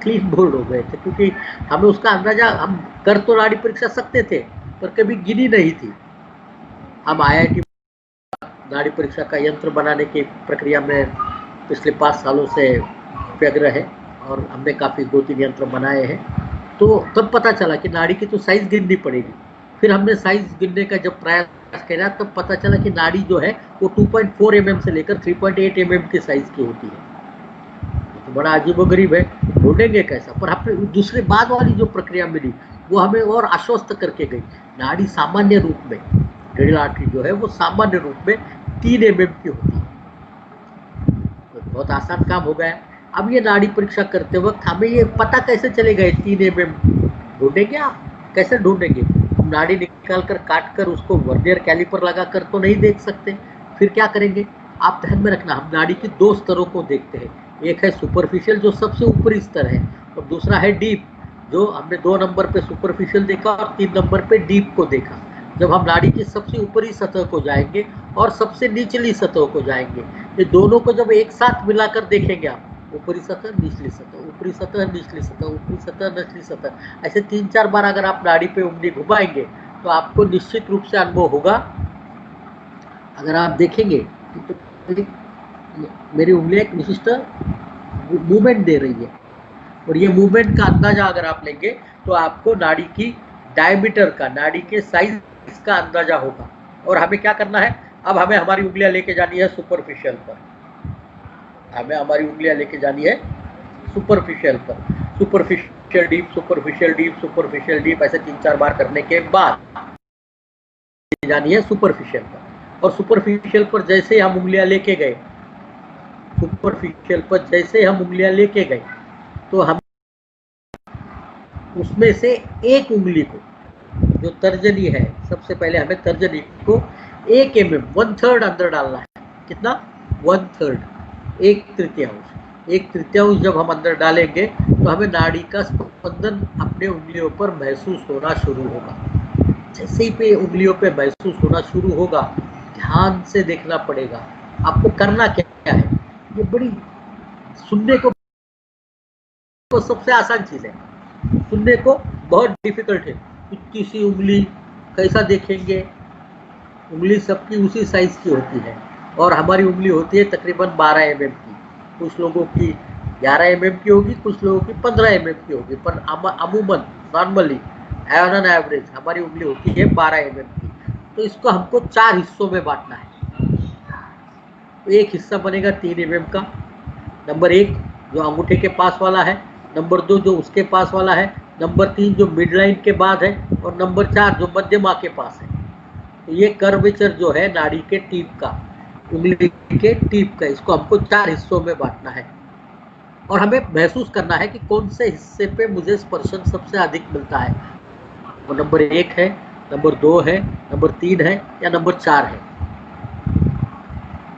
क्लीन बोल्ड हो गए थे, क्योंकि हमें उसका अंदाजा, हम कर तो नाड़ी परीक्षा सकते थे पर कभी गिनी नहीं थी। हम IIT नाड़ी परीक्षा का यंत्र बनाने की प्रक्रिया में पिछले 5 सालों से व्यग्र है और हमने काफ़ी 2-3 यंत्र बनाए हैं। तो तब पता चला कि नाड़ी की तो साइज़ गिननी पड़ेगी। फिर हमने साइज़ गिनने का जब प्रयास किया तब पता चला कि नाड़ी जो है वो 2.4 mm से लेकर 3.8 mm की साइज़ की होती है। तो बड़ा अजीबोगरीब है, ढूंढेंगे कैसा? पर हमने दूसरे बाद वाली जो प्रक्रिया मिली वो हमें और आश्वस्त करके गई। नाड़ी सामान्य रूप में, रेडियल आर्टरी जो है वो सामान्य रूप में 3 mm की होती है। तो बहुत आसान काम हो गया। अब ये नाड़ी परीक्षा करते वक्त हमें ये पता कैसे चलेगा 3 mm? ढूंढेंगे आप? कैसे ढूंढेंगे? हम नाड़ी निकाल कर काट कर उसको वर्नियर कैलिपर लगा कर तो नहीं देख सकते। फिर क्या करेंगे? आप ध्यान में रखना, हम नाड़ी की 2 स्तरों को देखते हैं। एक है सुपरफिशियल जो सबसे ऊपरी स्तर है, और दूसरा है डीप जो हमने 2 नंबर पे सुपरफिशियल देखा और 3 नंबर पे डीप को देखा। जब हम नाड़ी की सबसे ऊपरी सतह को जाएंगे और सबसे निचली सतह को जाएंगे, ये दोनों को जब एक साथ मिलाकर देखेंगे आप, ऊपरी सतह निचली सतह, ऊपरी सतह निचली सतह, ऊपरी सतह निचली सतह, ऐसे 3-4 बार अगर आप नाड़ी पे उंगली घुमाएंगे तो आपको निश्चित रूप से अनुभव होगा। अगर आप देखेंगे तो मेरी उंगली एक विशिष्ट मूवमेंट दे रही है। और ये मूवमेंट का अंदाजा अगर आप लेंगे तो आपको नाड़ी की डायमीटर का, नाड़ी के साइज का अंदाजा होगा। और हमें क्या करना है, अब हमें हमारी उंगलियां लेके जानी है सुपरफिशियल पर। हमें हमारी उंगलियां लेके जानी है सुपरफिशियल पर। Superficial deep, superficial deep, superficial deep, ऐसे 3-4 बार करने के बाद जानी है सुपरफिशियल पर। और सुपरफिशियल पर जैसे हम उंगलियां लेके गए, सुपरफिशियल पर जैसे हम उंगलियां लेके गए, तो हम उसमें से एक उंगली को, जो तर्जनी है, सबसे पहले हमें तर्जनी को 1 mm 1/3 अंदर डालना है। कितना? 1/3, 1/3। 1/3 जब हम अंदर डालेंगे तो हमें नाड़ी का स्पंदन अपने उंगलियों पर महसूस होना शुरू होगा। जैसे ही पे उंगलियों पे महसूस होना शुरू होगा, ध्यान से देखना पड़ेगा। आपको करना क्या है, ये बड़ी सुनने को सबसे आसान चीज है, सुनने को बहुत डिफिकल्ट है। इतनी सी उंगली कैसा देखेंगे? उंगली सबकी उसी साइज की होती है और हमारी उंगली होती है तकरीबन 12 mm की। कुछ लोगों की 11 mm की होगी, कुछ लोगों की 15 mm की होगी, पर अमूमन नॉर्मली ऑन एन एवरेज हमारी उंगली होती है 12 mm की। तो इसको हमको 4 हिस्सों में बांटना है। तो एक हिस्सा बनेगा 3 mm का, नंबर 1 जो अंगूठे के पास वाला है, नंबर 2 जो उसके पास वाला है, नंबर 3 जो मिड लाइन के बाद है, और नंबर 4 जो मध्यमा के पास है। तो ये कर्वेचर जो है नाड़ी के टीप का, उंगली के टीप का, इसको हमको 4 हिस्सों में बांटना है। और हमें महसूस करना है कि कौन से हिस्से पे मुझे स्पर्शन सबसे अधिक मिलता है। वो नंबर 1 है, नंबर 2 है, नंबर 3 है, या नंबर 4 है।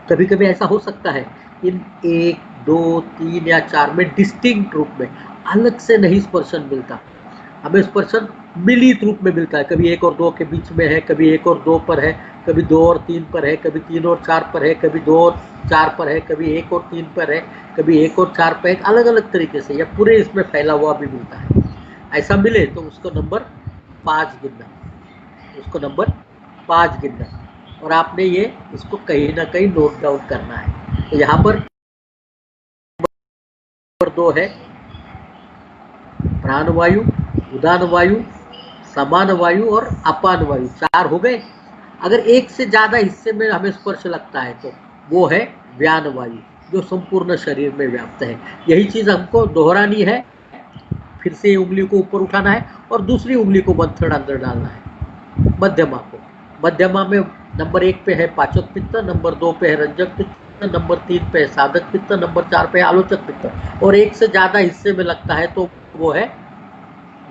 कभी कभी ऐसा हो सकता है इन 1, 2, 3 या 4 में डिस्टिंक्ट रूप में अलग से नहीं स्पर्शन मिलता, हमें स्पर्शन मिलित रूप में मिलता है। कभी 1 और 2 के बीच में है, कभी 1 और 2 पर है, कभी 2 और 3 पर है, कभी 3 और 4 पर है, कभी 2 और 4 पर है, कभी 1 और 3 पर है, कभी 1 और 4 पर है, अलग अलग तरीके से, या पूरे इसमें फैला हुआ भी मिलता है। ऐसा मिले तो उसको नंबर 5 गिनना, उसको नंबर 5 गिनना। और आपने ये इसको कहीं ना कहीं नोट डाउन करना है। तो यहाँ पर नंबर 2 है प्राण वायु, उदान वायु, समान वायु और अपान वायु। 4 हो गए। अगर एक से ज्यादा हिस्से में हमें स्पर्श लगता है तो वो है व्यान वायु, जो संपूर्ण शरीर में व्याप्त है। यही चीज हमको दोहरानी है। फिर से उंगली को ऊपर उठाना है और दूसरी उंगली को 1/3 अंदर डालना है, मध्यमा को। मध्यमा में नंबर 1 पे है पाचक पित्त, नंबर 2 पे है रंजक पित्त, नंबर 3 पे है साधक पित्त, नंबर 4 पे है आलोचक पित्त। और एक से ज्यादा हिस्से में लगता है तो वो है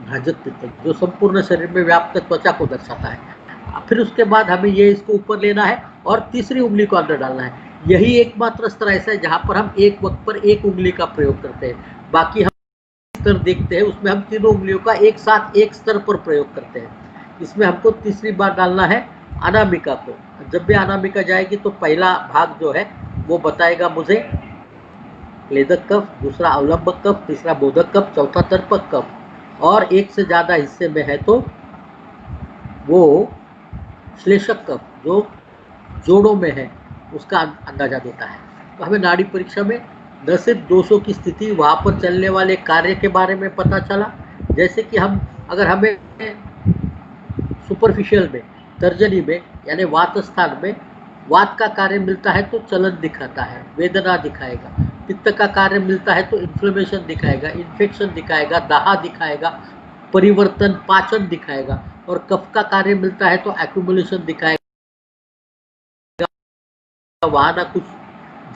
भ्राजक पित्त, जो संपूर्ण शरीर में व्याप्त त्वचा को दर्शाता है। फिर उसके बाद हमें ये इसको ऊपर लेना है और तीसरी उंगली को अंदर डालना है। यही एकमात्र स्तर ऐसा है जहां पर हम एक वक्त पर एक उंगली का प्रयोग करते हैं। बाकी हम स्तर देखते हैं उसमें हम तीनों उंगलियों का एक साथ एक स्तर पर प्रयोग करते हैं। इसमें हमको तीसरी बार डालना है अनामिका को। जब भी अनामिका जाएगी तो पहला भाग जो है वो बताएगा मुझे क्लेदक कफ, दूसरा अवलंबक कफ, तीसरा बोधक कफ, चौथा तर्पक कफ, और एक से ज्यादा हिस्से में है तो वो श्लेषक कफ, जो जोड़ों में है, उसका अंदाजा देता है। तो हमें नाड़ी परीक्षा में न सिर्फ दोषों की स्थिति, वहां पर चलने वाले कार्य के बारे में पता चला, जैसे कि हम अगर हमें सुपरफिशियल में, तर्जनी में यानी वात स्थान में वात का कार्य मिलता है तो चलन दिखाता है, वेदना दिखाएगा। पित्त का कार्य मिलता है तो इन्फ्लेमेशन दिखाएगा, इन्फेक्शन दिखाएगा, दाह दिखाएगा, परिवर्तन, पाचन दिखाएगा। और कफ का कार्य मिलता है तो एक्यूमुलेशन दिखाएगा, वहां ना कुछ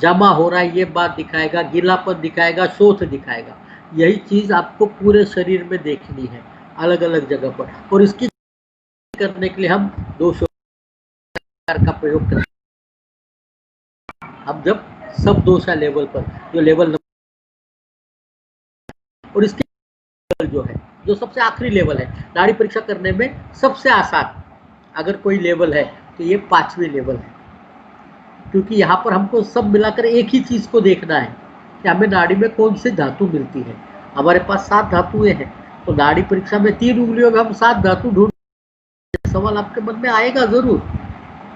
जमा हो रहा है ये बात दिखाएगा, गीलापन दिखाएगा, शोथ दिखाएगा। यही चीज आपको पूरे शरीर में देखनी है अलग अलग जगह पर। और इसकी करने के लिए हम दोषों का प्रयोग करते हैं। अब जब सब दोषा लेवल पर, जो लेवल, और इसके जो है, जो सबसे आखिरी लेवल है नाड़ी परीक्षा करने में सबसे आसान अगर कोई लेवल है तो ये 5वीं लेवल है। क्योंकि यहाँ पर हमको सब मिलाकर एक ही चीज को देखना है कि हमें नाड़ी में कौन सी धातु मिलती है। हमारे पास 7 धातुएं हैं, तो नाड़ी परीक्षा में 3 उंगलियों में हम 7 धातु ढूंढ, सवाल आपके मन में आएगा जरूर।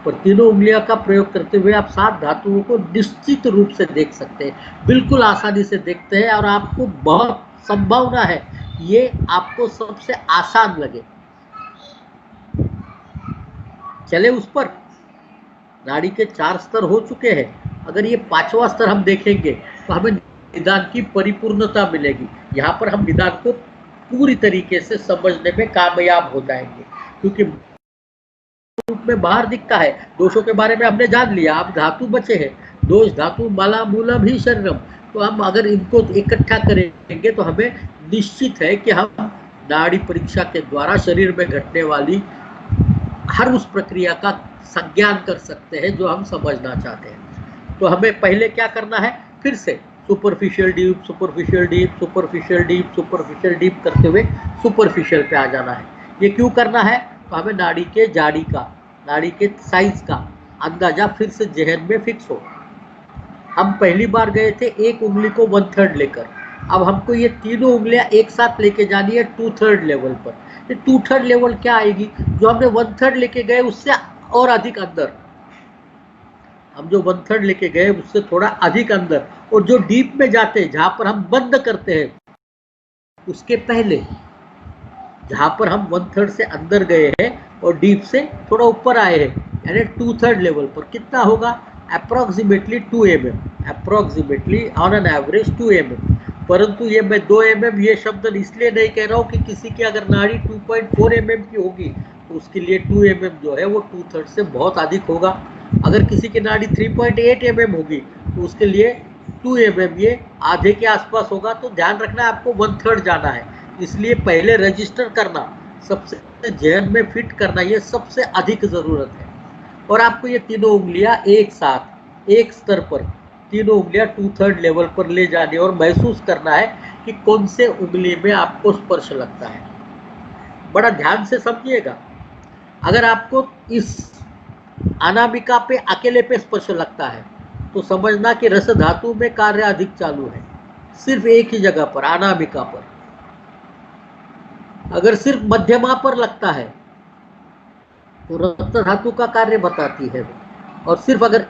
और तीनों उंगलियों का प्रयोग करते हुए आप 7 धातुओं को निश्चित रूप से देख सकते हैं, बिल्कुल आसानी से देखते हैं और आपको बहुत संभावना है ये आपको सबसे आसान लगे। चले उस पर। नाड़ी के 4 स्तर हो चुके हैं। अगर ये 5वां स्तर हम देखेंगे तो हमें निदान की परिपूर्णता मिलेगी। यहाँ पर हम निदान को पूरी तरीके से समझने में कामयाब हो जाएंगे, क्योंकि रूप में बाहर दिखता है। दोषों के बारे में हमने जान लिया, अब धातु बचे हैं। दोष धातु मला मूलम ही शरीरम। तो हम अगर इनको इकट्ठा करेंगे तो हमें निश्चित है कि हम नाड़ी परीक्षा के द्वारा शरीर में घटने वाली हर उस प्रक्रिया का संज्ञान कर सकते हैं जो हम समझना चाहते हैं। तो हमें पहले क्या करना है, फिर से superficial deep, superficial deep, superficial deep, superficial deep करते हुए सुपरफिशियल पे आ जाना है। ये क्यों करना है, तो हमें नाड़ी के जाड़ी का, नाड़ी के साइज का अंदाजा फिर से जहन में फिक्स हो। हम पहली बार गए थे एक उंगली को 1/3 लेकर, अब हमको ये तीनों उंगलियां एक साथ लेके जानी है 2/3 लेवल पर। ये 2/3 लेवल क्या आएगी, जो हमने 1/3 लेके गए उससे और अधिक अंदर। हम जो 1/3 लेके गए उससे थोड़ा अधिक अंदर, और जो डीप में जाते हैं जहां पर हम बंद करते हैं उसके पहले, जहां पर हम 1/3 से अंदर गए हैं और डीप से थोड़ा ऊपर आए हैं, यानी 2/3 लेवल पर कितना होगा, approximately 2 mm, approximately on an average 2 mm। परंतु ये मैं 2 mm ये शब्द इसलिए नहीं कह रहा हूँ कि किसी की अगर नाड़ी 2.4 mm की होगी तो उसके लिए 2 mm जो है वो 2/3 से बहुत अधिक होगा। अगर किसी की नाड़ी 3.8 mm होगी तो उसके लिए 2 mm ये आधे के आसपास होगा। तो ध्यान रखना है आपको 1/3 जाना है, इसलिए पहले रजिस्टर करना, सबसे जहन में फिट करना, ये सबसे अधिक ज़रूरत है। और आपको ये तीनों उंगलियां एक साथ एक स्तर पर, तीनों उंगलियां 2/3 लेवल पर ले जानी और महसूस करना है कि कौन से उंगली में आपको स्पर्श लगता है। बड़ा ध्यान से समझिएगा। अगर आपको इस अनामिका पे अकेले पे स्पर्श लगता है तो समझना कि रस धातु में कार्य अधिक चालू है, सिर्फ एक ही जगह पर, अनामिका पर। अगर सिर्फ मध्यमा पर लगता है तो रक्त धातु का कार्य बताती है, और सिर्फ अगर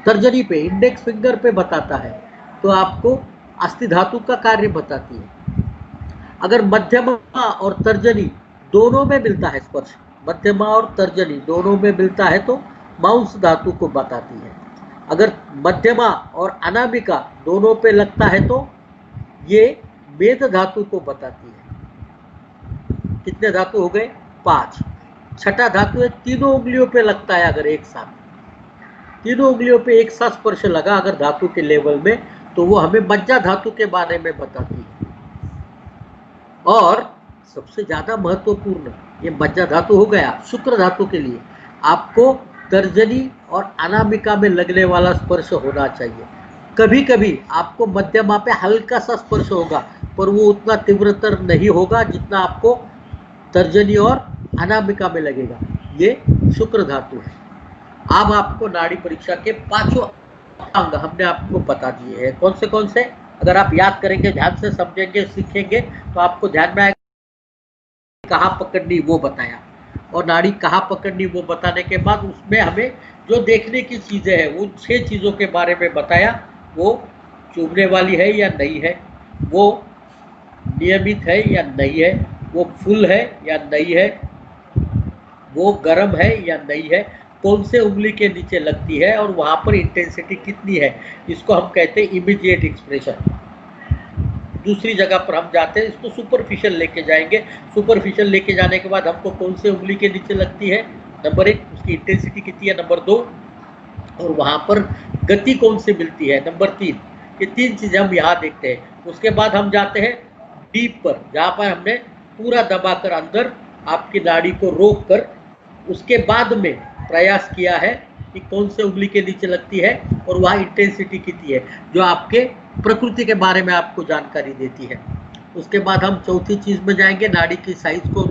तर्जनी पे, इंडेक्स फिंगर पे बताता है तो आपको अस्थि धातु का कार्य बताती है। अगर मध्यमा और तर्जनी दोनों में मिलता है स्पर्श, मध्यमा और तर्जनी दोनों में मिलता है तो मांस धातु को बताती है। अगर मध्यमा और अनामिका दोनों पे लगता है तो ये मेद धातु को बताती है। कितने धातु हो गए, 5। छठा धातु है तीनों उंगलियों पे लगता है। अगर एक साथ तीनों उंगलियों पे एक साथ स्पर्श लगा अगर धातु के लेवल में, तो वो हमें मज्जा धातु के बारे में बताती है। और सबसे ज्यादा महत्वपूर्ण, ये मज्जा धातु हो गया। शुक्र धातु के लिए आपको तर्जनी और अनामिका में लगने वाला स्पर्श होना चाहिए। कभी कभी आपको मध्यमा पे हल्का सा स्पर्श होगा, पर वो उतना तीव्रतर नहीं होगा जितना आपको तर्जनी और अनामिका में लगेगा। ये शुक्र धातु है। अब आपको नाड़ी परीक्षा के 5 अंग हमने आपको बता दिए हैं। कौन से अगर आप याद करेंगे, ध्यान से समझेंगे, सीखेंगे तो आपको ध्यान में आएगा कहाँ पकड़नी वो बताया, और नाड़ी कहाँ पकड़नी वो बताने के बाद उसमें हमें जो देखने की चीजें हैं वो 6 चीजों के बारे में बताया। वो चुभने वाली है या नहीं है, वो नियमित है या नहीं है, वो फुल है या नहीं है, वो गर्म है या नहीं है, कौन से उंगली के नीचे लगती है और वहां पर इंटेंसिटी कितनी है। इसको हम कहते हैं इमीडिएट एक्सप्रेशन। दूसरी जगह पर हम जाते हैं, इसको सुपरफिशियल लेके जाएंगे। सुपरफिशियल लेके जाने के बाद हमको कौन से उंगली के नीचे लगती है, नंबर 1 उसकी इंटेंसिटी कितनी है, नंबर 2 और वहां पर गति कौन से मिलती है, नंबर 3। ये 3 चीजें हम यहाँ देखते हैं। उसके बाद हम जाते हैं डीप पर, जहाँ पर हमने पूरा दबाकर अंदर आपकी नाड़ी को रोक कर उसके बाद में प्रयास किया है कि कौन से उंगली के नीचे लगती है और वहाँ इंटेंसिटी कितनी है, जो आपके प्रकृति के बारे में आपको जानकारी देती है। उसके बाद हम चौथी चीज में जाएंगे, नाड़ी की साइज को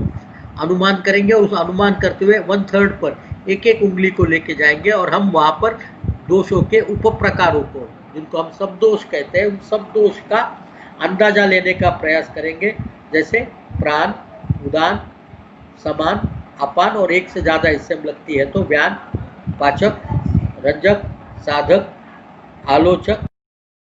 अनुमान करेंगे और उस अनुमान करते हुए 1/3 पर एक एक उंगली को लेके जाएंगे और हम वहाँ पर दोषों के उप प्रकारों को, जिनको हम सब दोष कहते हैं, उन सब दोष का अंदाजा लेने का प्रयास करेंगे। जैसे प्राण, उदान, समान, अपान और एक से ज्यादा हिस्से में लगती है तो व्यान, पाचक, रंजक, साधक, आलोचक,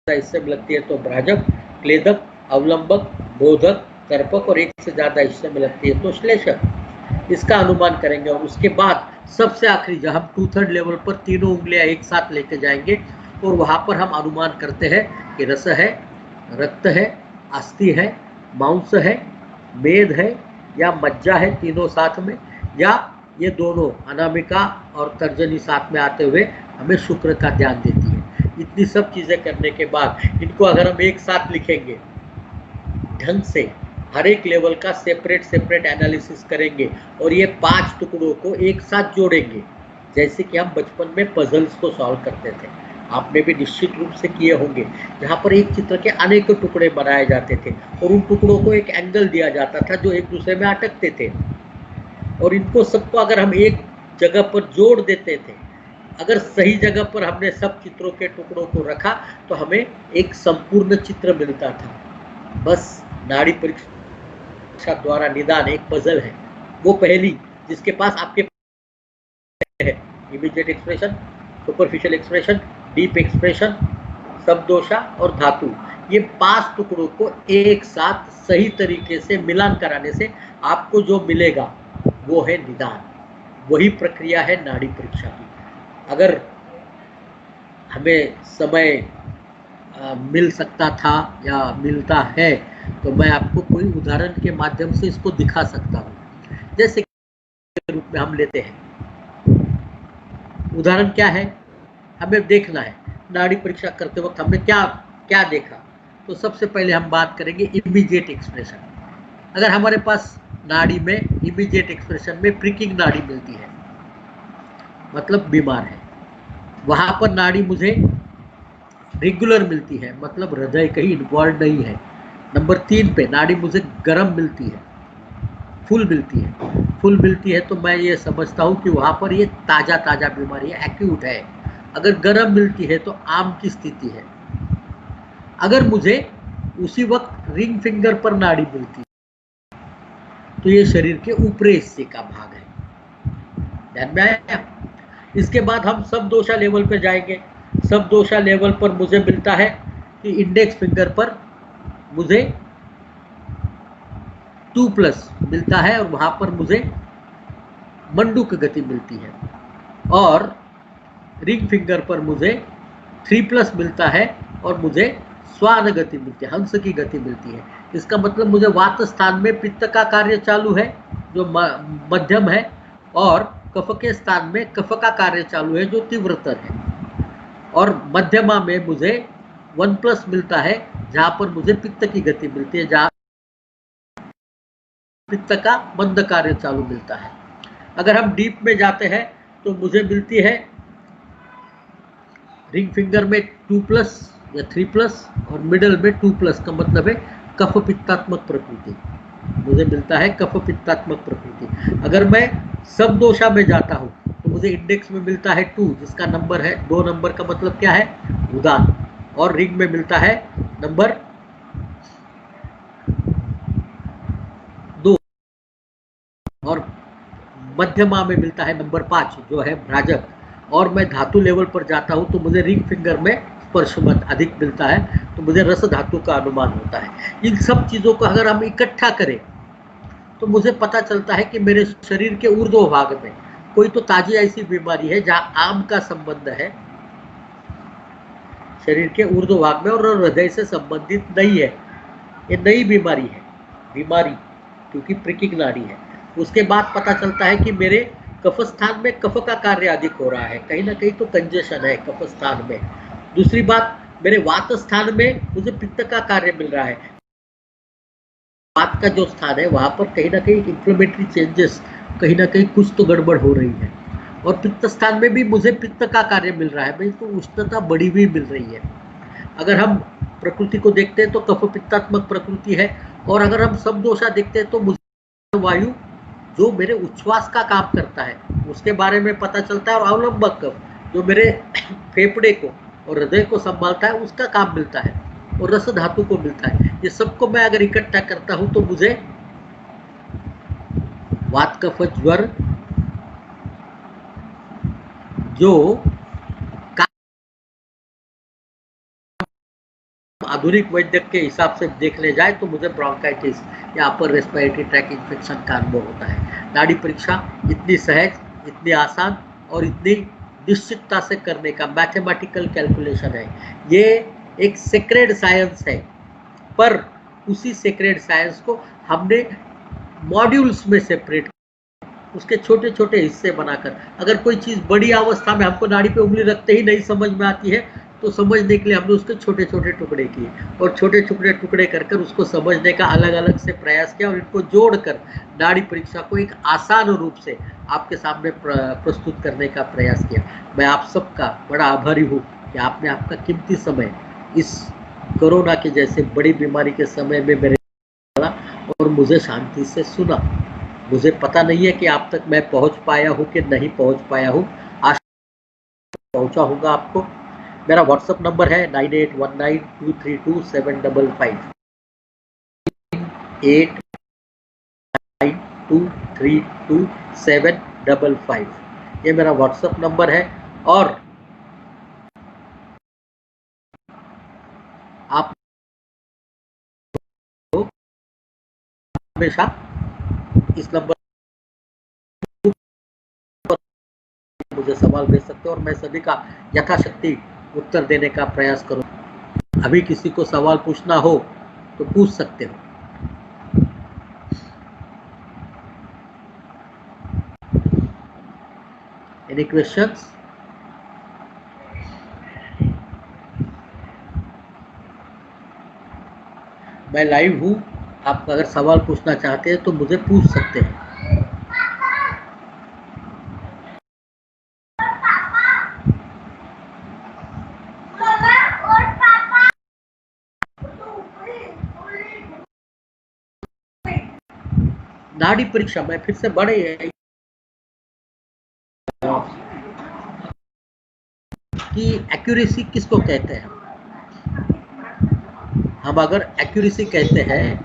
हिस्से में लगती है तो भ्राजक, क्लेदक, अवलंबक, बोधक, तर्पक और एक से ज्यादा हिस्से में लगती है तो श्लेषक। इसका अनुमान करेंगे और उसके बाद सबसे आखिरी जब हम 2/3 लेवल पर तीनों उंगलियां एक साथ लेके जाएंगे और वहां पर हम अनुमान करते हैं कि रस है, रक्त है, अस्थि है, मांस है, मेद है या मज्जा है, तीनों साथ में, या ये दोनों अनामिका और तर्जनी साथ में आते हुए हमें शुक्र का ध्यान देती है। इतनी सब चीजें करने के बाद इनको अगर हम एक साथ लिखेंगे ढंग से, हर एक लेवल का सेपरेट एनालिसिस करेंगे और ये 5 टुकड़ों को एक साथ जोड़ेंगे, जैसे कि हम बचपन में पजल्स को सॉल्व करते थे, आपने भी निश्चित रूप से किए होंगे, जहाँ पर एक चित्र के अनेक टुकड़े बनाए जाते थे और उन टुकड़ों को एक एंगल दिया जाता था जो एक दूसरे में अटकते थे और इनको सबको अगर हम एक जगह पर जोड़ देते थे, अगर सही जगह पर हमने सब चित्रों के टुकड़ों को रखा तो हमें एक संपूर्ण चित्र मिलता था। बस नाड़ी परीक्षा द्वारा निदान एक पजल है, वो पहली जिसके पास आपके है immediate expression, superficial expression, deep expression, शब्दोषा और धातु, ये 5 टुकड़ों को एक साथ सही तरीके से मिलान कराने से आपको जो मिलेगा वो है निदान। वही प्रक्रिया है नाड़ी परीक्षा की। अगर हमें समय मिल सकता था या मिलता है तो मैं आपको कोई उदाहरण के माध्यम से इसको दिखा सकता हूँ। जैसे के रूप में हम लेते हैं, उदाहरण क्या है, हमें देखना है नाड़ी परीक्षा करते वक्त हमने क्या क्या देखा। तो सबसे पहले हम बात करेंगे इमीडिएट एक्सप्रेशन। अगर हमारे पास नाड़ी में इमीडिएट एक्सप्रेशन में प्रिकिंग नाड़ी मिलती है, मतलब बीमार है, वहां पर नाड़ी मुझे रेगुलर मिलती है, मतलब हृदय कहीं इन्वॉल्व नहीं है। नंबर 3 पे नाड़ी मुझे गर्म मिलती है, फुल मिलती है तो मैं ये समझता हूँ कि वहाँ पर ये ताज़ा बीमारी है, एक्यूट है। अगर गर्म मिलती है तो आम की स्थिति है। अगर मुझे उसी वक्त रिंग फिंगर पर नाड़ी मिलती है तो ये शरीर के ऊपरी हिस्से का भाग है। ध्यान में आया? इसके बाद हम सब दोषा लेवल पर जाएंगे। सब दोषा लेवल पर मुझे मिलता है कि इंडेक्स फिंगर पर मुझे 2+ मिलता है और वहां पर मुझे मंडूक गति मिलती है और रिंग फिंगर पर मुझे 3+ मिलता है और मुझे स्वान गति मिलती है, हंस की गति मिलती है। इसका मतलब मुझे वात स्थान में पित्त का कार्य चालू है जो मध्यम है और कफ के स्थान में कफ का कार्य चालू है जो तीव्रतर है और मध्यमा में मुझे 1+ मिलता है जहां पर मुझे पित्त की गति मिलती है, जहां पित्त का मंद कार्य चालू मिलता है। अगर हम डीप में जाते हैं तो मुझे मिलती है रिंग फिंगर में 2+ या 3+ और मिडल में 2+ का मतलब है कफ पित्तात्मक प्रकृति, मुझे मिलता है कफ पित्तात्मक प्रकृति। अगर मैं सब दोषा में जाता हूं तो मुझे इंडेक्स में मिलता है 2 जिसका नंबर है 2 नंबर का मतलब क्या है, उदान, और रिंग में मिलता है नंबर 2 और मध्यमा में मिलता है नंबर 5 जो है भ्राजक। और मैं धातु लेवल पर जाता हूं तो मुझे रिंग फिंगर में स्पर्शमत अधिक मिलता है तो मुझे रस धातु का अनुमान होता है। इन सब चीजों को अगर हम इकट्ठा करें तो मुझे पता चलता है कि मेरे शरीर के ऊर्ध्व भाग में कोई तो ताजी ऐसी बीमारी है जहां आम का संबंध है शरीर के ऊर्ध्व भाग में और हृदय से संबंधित नहीं है, ये नई बीमारी है, बीमारी क्योंकि प्रिकिंग नाड़ी है। उसके बाद पता चलता है कि मेरे कफ स्थान में कफ का कार्य अधिक हो रहा है, कहीं ना कहीं तो कंजेशन है कफ स्थान में। दूसरी बात, मेरे वात स्थान में मुझे पित्त का कार्य मिल रहा है, वात का जो स्थान है वहां पर कहीं ना कहीं इंफ्लेमेटरी चेंजेस, कहीं ना कहीं कुछ तो गड़बड़ हो रही है। और पित्त स्थान में भी मुझे पित्त का कार्य मिल रहा है, भाई तो उष्णता बढ़ी हुई मिल रही है। अगर हम प्रकृति को देखते हैं तो कफ पित्तात्मक प्रकृति है और अगर हम सब दोषा देखते हैं तो मुझे वायु जो मेरे उच्छ्वास का काम करता है उसके बारे में पता चलता है और अवलंबक कफ जो मेरे फेफड़े को और हृदय को संभालता है उसका काम मिलता है और रस धातु को मिलता है। ये सबको मैं अगर इकट्ठा करता हूं तो मुझे वात कफ ज्वर, जो आधुनिक वैद्य के हिसाब से देखने जाए तो मुझे ब्रोंकाइटिस या अपर रेस्पिरेटरी ट्रैक इन्फेक्शन का अनुभव होता है। नाड़ी परीक्षा इतनी सहज, इतनी आसान और इतनी निश्चितता से करने का मैथमेटिकल कैलकुलेशन है। ये एक सेक्रेड साइंस है, पर उसी सेक्रेड साइंस को हमने मॉड्यूल्स में सेपरेट, उसके छोटे छोटे हिस्से बनाकर, अगर कोई चीज़ बड़ी अवस्था में हमको नाड़ी पे उंगली रखते ही नहीं समझ में आती है तो समझने के लिए हमने उसके छोटे छोटे टुकड़े किए और छोटे छोटे टुकड़े कर कर उसको समझने का अलग अलग से प्रयास किया और इनको जोड़कर नाड़ी परीक्षा को एक आसान रूप से आपके सामने प्रस्तुत करने का प्रयास किया। मैं आप सबका बड़ा आभारी हूँ कि आपने आपका कीमती समय इस कोरोना के जैसे बड़ी बीमारी के समय में मेरे और मुझे शांति से सुना। मुझे पता नहीं है कि आप तक मैं पहुंच पाया हूं कि नहीं पहुंच पाया हूं, आज पहुंचा होगा आपको। मेरा व्हाट्सएप नंबर है 9819232755 89232755। ये मेरा व्हाट्सएप नंबर है और आप हमेशा इस नंबर मुझे सवाल भेज सकते हो और मैं सभी का यथाशक्ति उत्तर देने का प्रयास करूँ। अभी किसी को सवाल पूछना हो तो पूछ सकते हो। Any questions? मैं लाइव हूँ, आप अगर सवाल पूछना चाहते हैं तो मुझे पूछ सकते हैं। नाड़ी परीक्षा में फिर से बड़े कि एक्यूरेसी किसको कहते हैं। हम अगर एक्यूरेसी कहते हैं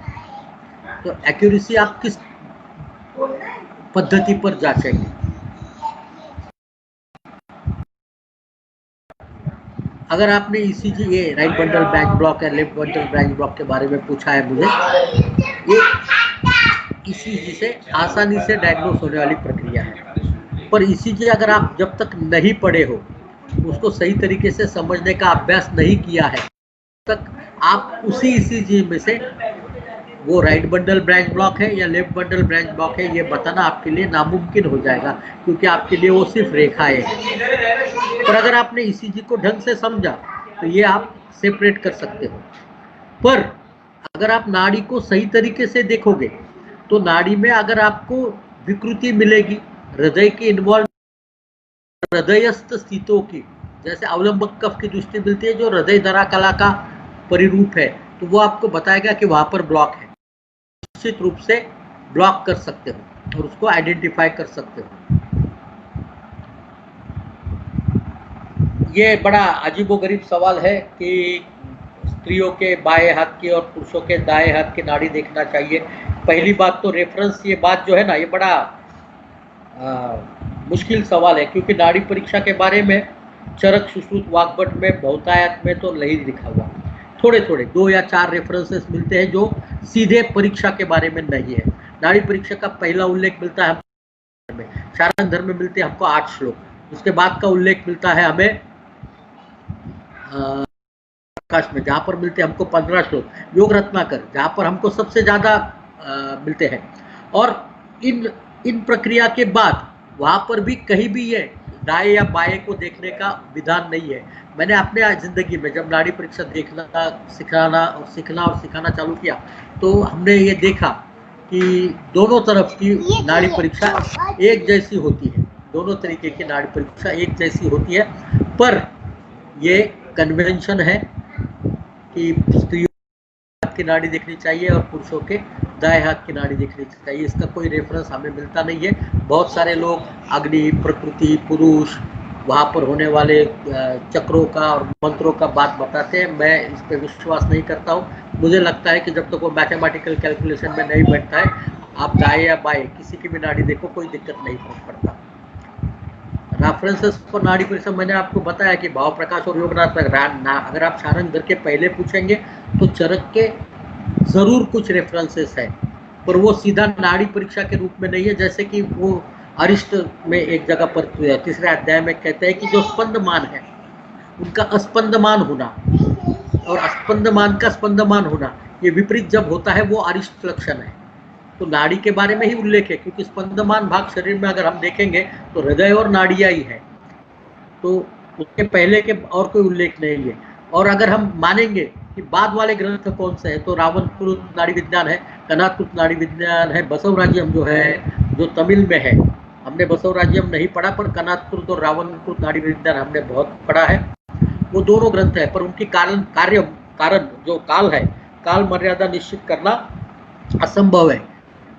तो एक्यूरेसी आप किस पद्धति पर जांचेंगे। अगर आपने ईसीजी, ये राइट बंडल ब्रांच ब्लॉक या लेफ्ट बंडल ब्रांच ब्लॉक के बारे में पूछा है मुझे, ये ईसीजी से आसानी से डायग्नोस होने वाली प्रक्रिया है। पर ईसीजी अगर आप जब तक नहीं पढ़े हो, उसको सही तरीके से समझने का अभ्यास नहीं किया है, तक आप उसी ईसीजी में से वो राइट बंडल ब्रांच ब्लॉक है या लेफ्ट बंडल ब्रांच ब्लॉक है ये बताना आपके लिए नामुमकिन हो जाएगा, क्योंकि आपके लिए वो सिर्फ रेखाएं हैं। पर अगर आपने ईसीजी को ढंग से समझा तो ये आप सेपरेट कर सकते हो। पर अगर आप नाड़ी को सही तरीके से देखोगे तो नाड़ी में अगर आपको विकृति मिलेगी, हृदय की इन्वॉल्व, हृदयस्थ स्थितों की, जैसे अवलंबक कफ की दृष्टि मिलती है जो हृदय धरा कला का परिरूप है, तो वो आपको बताएगा कि वहां पर ब्लॉक है। निश्चित रूप से ब्लॉक कर सकते हो और उसको आइडेंटिफाई कर सकते हो। ये बड़ा अजीबोगरीब सवाल है कि स्त्रियों के बाएं हाथ की और पुरुषों के दाएं हाथ की नाड़ी देखना चाहिए। पहली बात तो रेफरेंस, ये बात जो है ना, ये बड़ा मुश्किल सवाल है, क्योंकि नाड़ी परीक्षा के बारे में चरक सुश्रुत वाग्भट में बहुतायत में तो नहीं लिखा हुआ। थोड़े थोड़े 2 या 4 रेफरेंसेस मिलते हैं जो सीधे परीक्षा के बारे में नहीं है। नाड़ी परीक्षा का पहला उल्लेख मिलता है हमें शारंग धर्म में मिलते हैं हमको 8 श्लोक, उसके बाद का उल्लेख मिलता है हमें प्रकाश में, जहाँ पर मिलते हैं हमको 15 श्लोक, योग रत्नाकर जहाँ पर हमको सबसे ज्यादा मिलते हैं। और इन प्रक्रिया के बाद वहां पर भी कहीं भी ये दाएं या बाएं को देखने का विधान नहीं है। मैंने अपने जिंदगी में जब नाड़ी परीक्षा देखना, सीखना और सिखाना चालू किया तो हमने ये देखा कि दोनों तरफ की नाड़ी परीक्षा एक जैसी होती है, दोनों तरीके की नाड़ी परीक्षा एक जैसी होती है। पर ये कन्वेंशन है कि स्त्रियों हाथ की नाड़ी देखनी चाहिए और पुरुषों के दाएं हाथ की नाड़ी देखनी चाहिए। इसका कोई रेफरेंस हमें मिलता नहीं है। बहुत सारे लोग अग्नि, प्रकृति, पुरुष, वहाँ पर होने वाले चक्रों का और मंत्रों का बात बताते हैं। मैं इस पर विश्वास नहीं करता हूँ। मुझे लगता है कि जब तक वो मैथमेटिकल कैलकुलेशन में नहीं बैठता है, आप दाएं या बाएं किसी की भी नाड़ी देखो, कोई दिक्कत नहीं पड़ता। रेफरेंसेस पर नाड़ी परीक्षा मैंने आपको बताया कि भाव प्रकाश और योगनाथ अगर आप शारंग धर के पहले पूछेंगे तो चरक के जरूर कुछ रेफरेंसेस है, पर वो सीधा नाड़ी परीक्षा के रूप में नहीं है। जैसे कि वो अरिष्ट में एक जगह पर तीसरे अध्याय में कहते हैं कि जो स्पंदमान है उनका अस्पंदमान होना और अस्पंदमान का स्पंदमान होना, ये विपरीत जब होता है वो अरिष्ट लक्षण है। तो नाड़ी के बारे में ही उल्लेख है, क्योंकि स्पंदमान भाग शरीर में अगर हम देखेंगे तो हृदय और नाड़िया ही है, तो उसके पहले के और कोई उल्लेख नहीं है। और अगर हम मानेंगे कि बाद वाले ग्रंथ कौन से हैं, तो रावणकृत नाड़ी विज्ञान है, कनादकृत नाड़ी विज्ञान है, बसवराज्यम जो है जो तमिल में है, हमने बसवराज्यम नहीं पढ़ा, पर कनादकृत और रावणकृत नाड़ी विज्ञान हमने बहुत पढ़ा है। वो दोनों ग्रंथ है, पर उनकी कारण जो काल है, काल मर्यादा निश्चित करना असंभव है।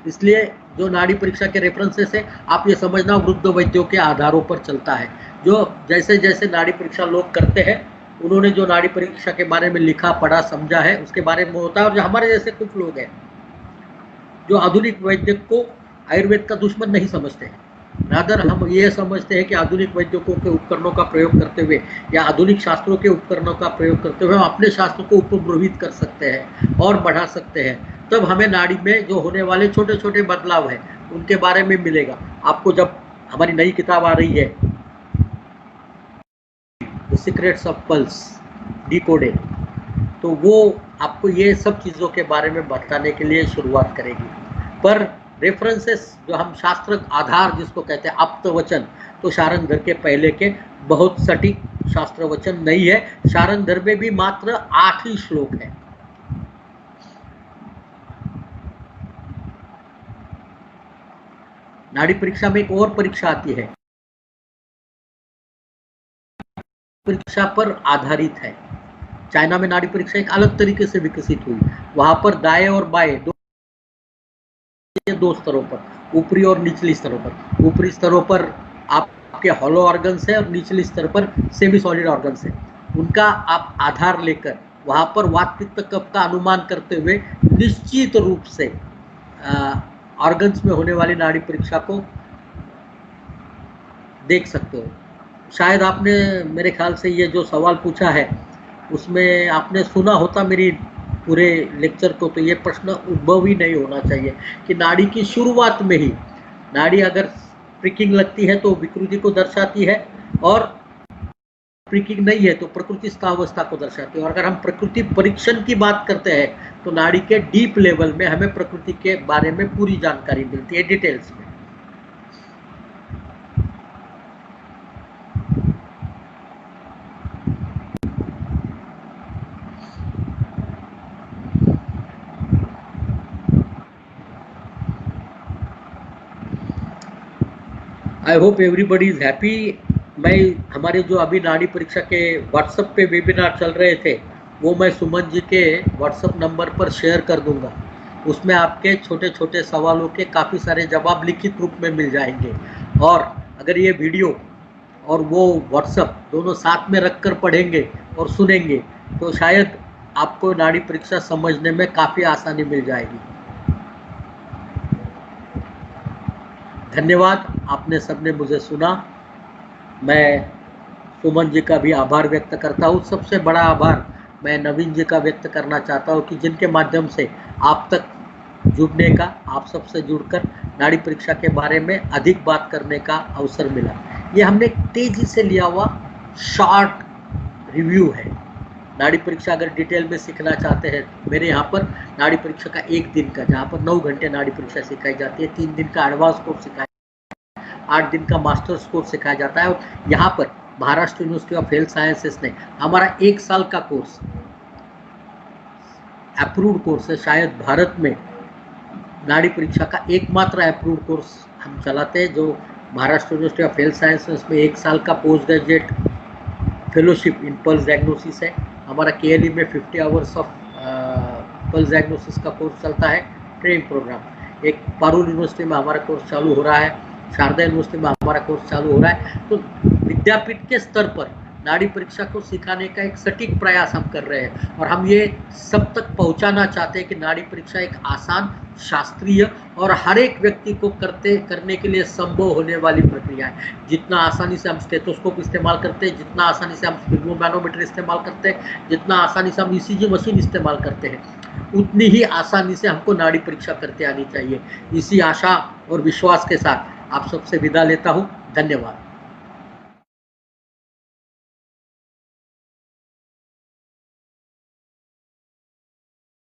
इसलिए जो नाड़ी परीक्षा के रेफरेंसेस है, आप ये समझना वृद्ध वैद्यों के आधारों पर चलता है। जो जैसे जैसे नाड़ी परीक्षा लोग करते हैं, उन्होंने जो नाड़ी परीक्षा के बारे में लिखा पढ़ा समझा है उसके बारे में होता है। और जो हमारे जैसे कुछ लोग हैं जो आधुनिक वैद्य को आयुर्वेद का दुश्मन नहीं समझते हैं, रादर हम ये समझते हैं कि आधुनिक वैद्यों के उपकरणों का प्रयोग करते हुए या आधुनिक शास्त्रों के उपकरणों का प्रयोग करते हुए हम अपने शास्त्रों को उपब्रवित कर सकते हैं और बढ़ा सकते हैं। तब हमें नाड़ी में जो होने वाले छोटे छोटे बदलाव हैं उनके बारे में मिलेगा। आपको जब हमारी नई किताब आ रही है the secrets of pulse decoded, तो वो आपको ये सब चीज़ों के बारे में बताने के लिए शुरुआत करेगी। पर रेफरेंसेस जो हम शास्त्र आधार जिसको कहते हैं आप्त वचन, तो शारंग धर के पहले के बहुत सटीक शास्त्र वचन नहीं है। शारंग धर में भी मात्र 8 ही श्लोक है। नाड़ी परीक्षा में एक और परीक्षा आती है, परीक्षा पर आधारित है। चाइना में नाड़ी परीक्षा एक अलग तरीके से विकसित हुई। वहां पर दाएं और बाएं दो स्तरों पर, ऊपरी और निचली स्तरों पर, ऊपरी स्तरों पर आपके हॉलो ऑर्गन्स है और निचली स्तर पर सेमी सॉलिड ऑर्गन्स है। उनका आप आधार लेकर वहां पर वात पित्त कफ का अनुमान करते हुए निश्चित रूप से ऑर्गन्स में होने वाली नाड़ी परीक्षा को देख सकते हो। शायद आपने मेरे ख्याल से ये जो सवाल पूछा है उसमें आपने सुना होता मेरी पूरे लेक्चर को, तो ये प्रश्न उद्भव ही नहीं होना चाहिए कि नाड़ी की शुरुआत में ही नाड़ी अगर प्रिकिंग लगती है तो विकृति को दर्शाती है, और प्रिकिंग नहीं है तो प्रकृतिस्थ अवस्था को दर्शाती है। और अगर हम प्रकृति परीक्षण की बात करते हैं तो नाड़ी के डीप लेवल में हमें प्रकृति के बारे में पूरी जानकारी मिलती है, डिटेल्स में। I hope everybody is happy. मैं हमारे जो अभी नाड़ी परीक्षा के व्हाट्सएप पे वेबिनार चल रहे थे वो मैं सुमन जी के व्हाट्सएप नंबर पर शेयर कर दूंगा। उसमें आपके छोटे छोटे सवालों के काफ़ी सारे जवाब लिखित रूप में मिल जाएंगे। और अगर ये वीडियो और वो व्हाट्सएप दोनों साथ में रख कर पढ़ेंगे और सुनेंगे तो शायद आपको नाड़ी परीक्षा समझने में काफ़ी आसानी मिल जाएगी। धन्यवाद, आपने सबने मुझे सुना। मैं सुमन जी का भी आभार व्यक्त करता हूँ। सबसे बड़ा आभार मैं नवीन जी का व्यक्त करना चाहता हूँ कि जिनके माध्यम से आप तक जुड़ने का, आप सबसे जुड़कर नाड़ी परीक्षा के बारे में अधिक बात करने का अवसर मिला। ये हमने तेजी से लिया हुआ शॉर्ट रिव्यू है। नाड़ी परीक्षा अगर डिटेल में सीखना चाहते हैं, मेरे यहाँ पर नाड़ी परीक्षा का 1 दिन का, जहाँ पर 9 घंटे नाड़ी परीक्षा सिखाई जाती है, 3 दिन का एडवांस कोर्स सिखाया, 8 दिन का मास्टर्स कोर्स सिखाया जाता है। और यहाँ पर Maharashtra university of health sciences ने हमारा 1 साल का कोर्स, अप्रूव्ड कोर्स है, शायद भारत में नाड़ी परीक्षा का एकमात्र अप्रूव्ड कोर्स हम चलाते हैं, जो Maharashtra university of health sciences में 1 साल का post graduate fellowship in pulse diagnosis है। हमारा केएलई में 50 आवर्स ऑफ पल्स डायग्नोसिस का कोर्स चलता है, ट्रेनिंग प्रोग्राम। एक पारुल यूनिवर्सिटी में हमारा कोर्स चालू हो रहा है, शारदा यूनिवर्सिटी में हमारा कोर्स चालू हो रहा है। तो विद्यापीठ के स्तर पर नाड़ी परीक्षा को सिखाने का एक सटीक प्रयास हम कर रहे हैं और हम ये सब तक पहुंचाना चाहते हैं कि नाड़ी परीक्षा एक आसान, शास्त्रीय और हर एक व्यक्ति को करने के लिए संभव होने वाली प्रक्रिया है। जितना आसानी से हम स्टेथोस्कोप इस्तेमाल करते हैं, जितना आसानी से हम स्फिग्मोमैनोमीटर इस्तेमाल करते हैं, जितना आसानी से हम ईसीजी मशीन इस्तेमाल करते हैं, उतनी ही आसानी से हमको नाड़ी परीक्षा करते आनी चाहिए। इसी आशा और विश्वास के साथ आप सबसे विदा लेता हूँ। धन्यवाद।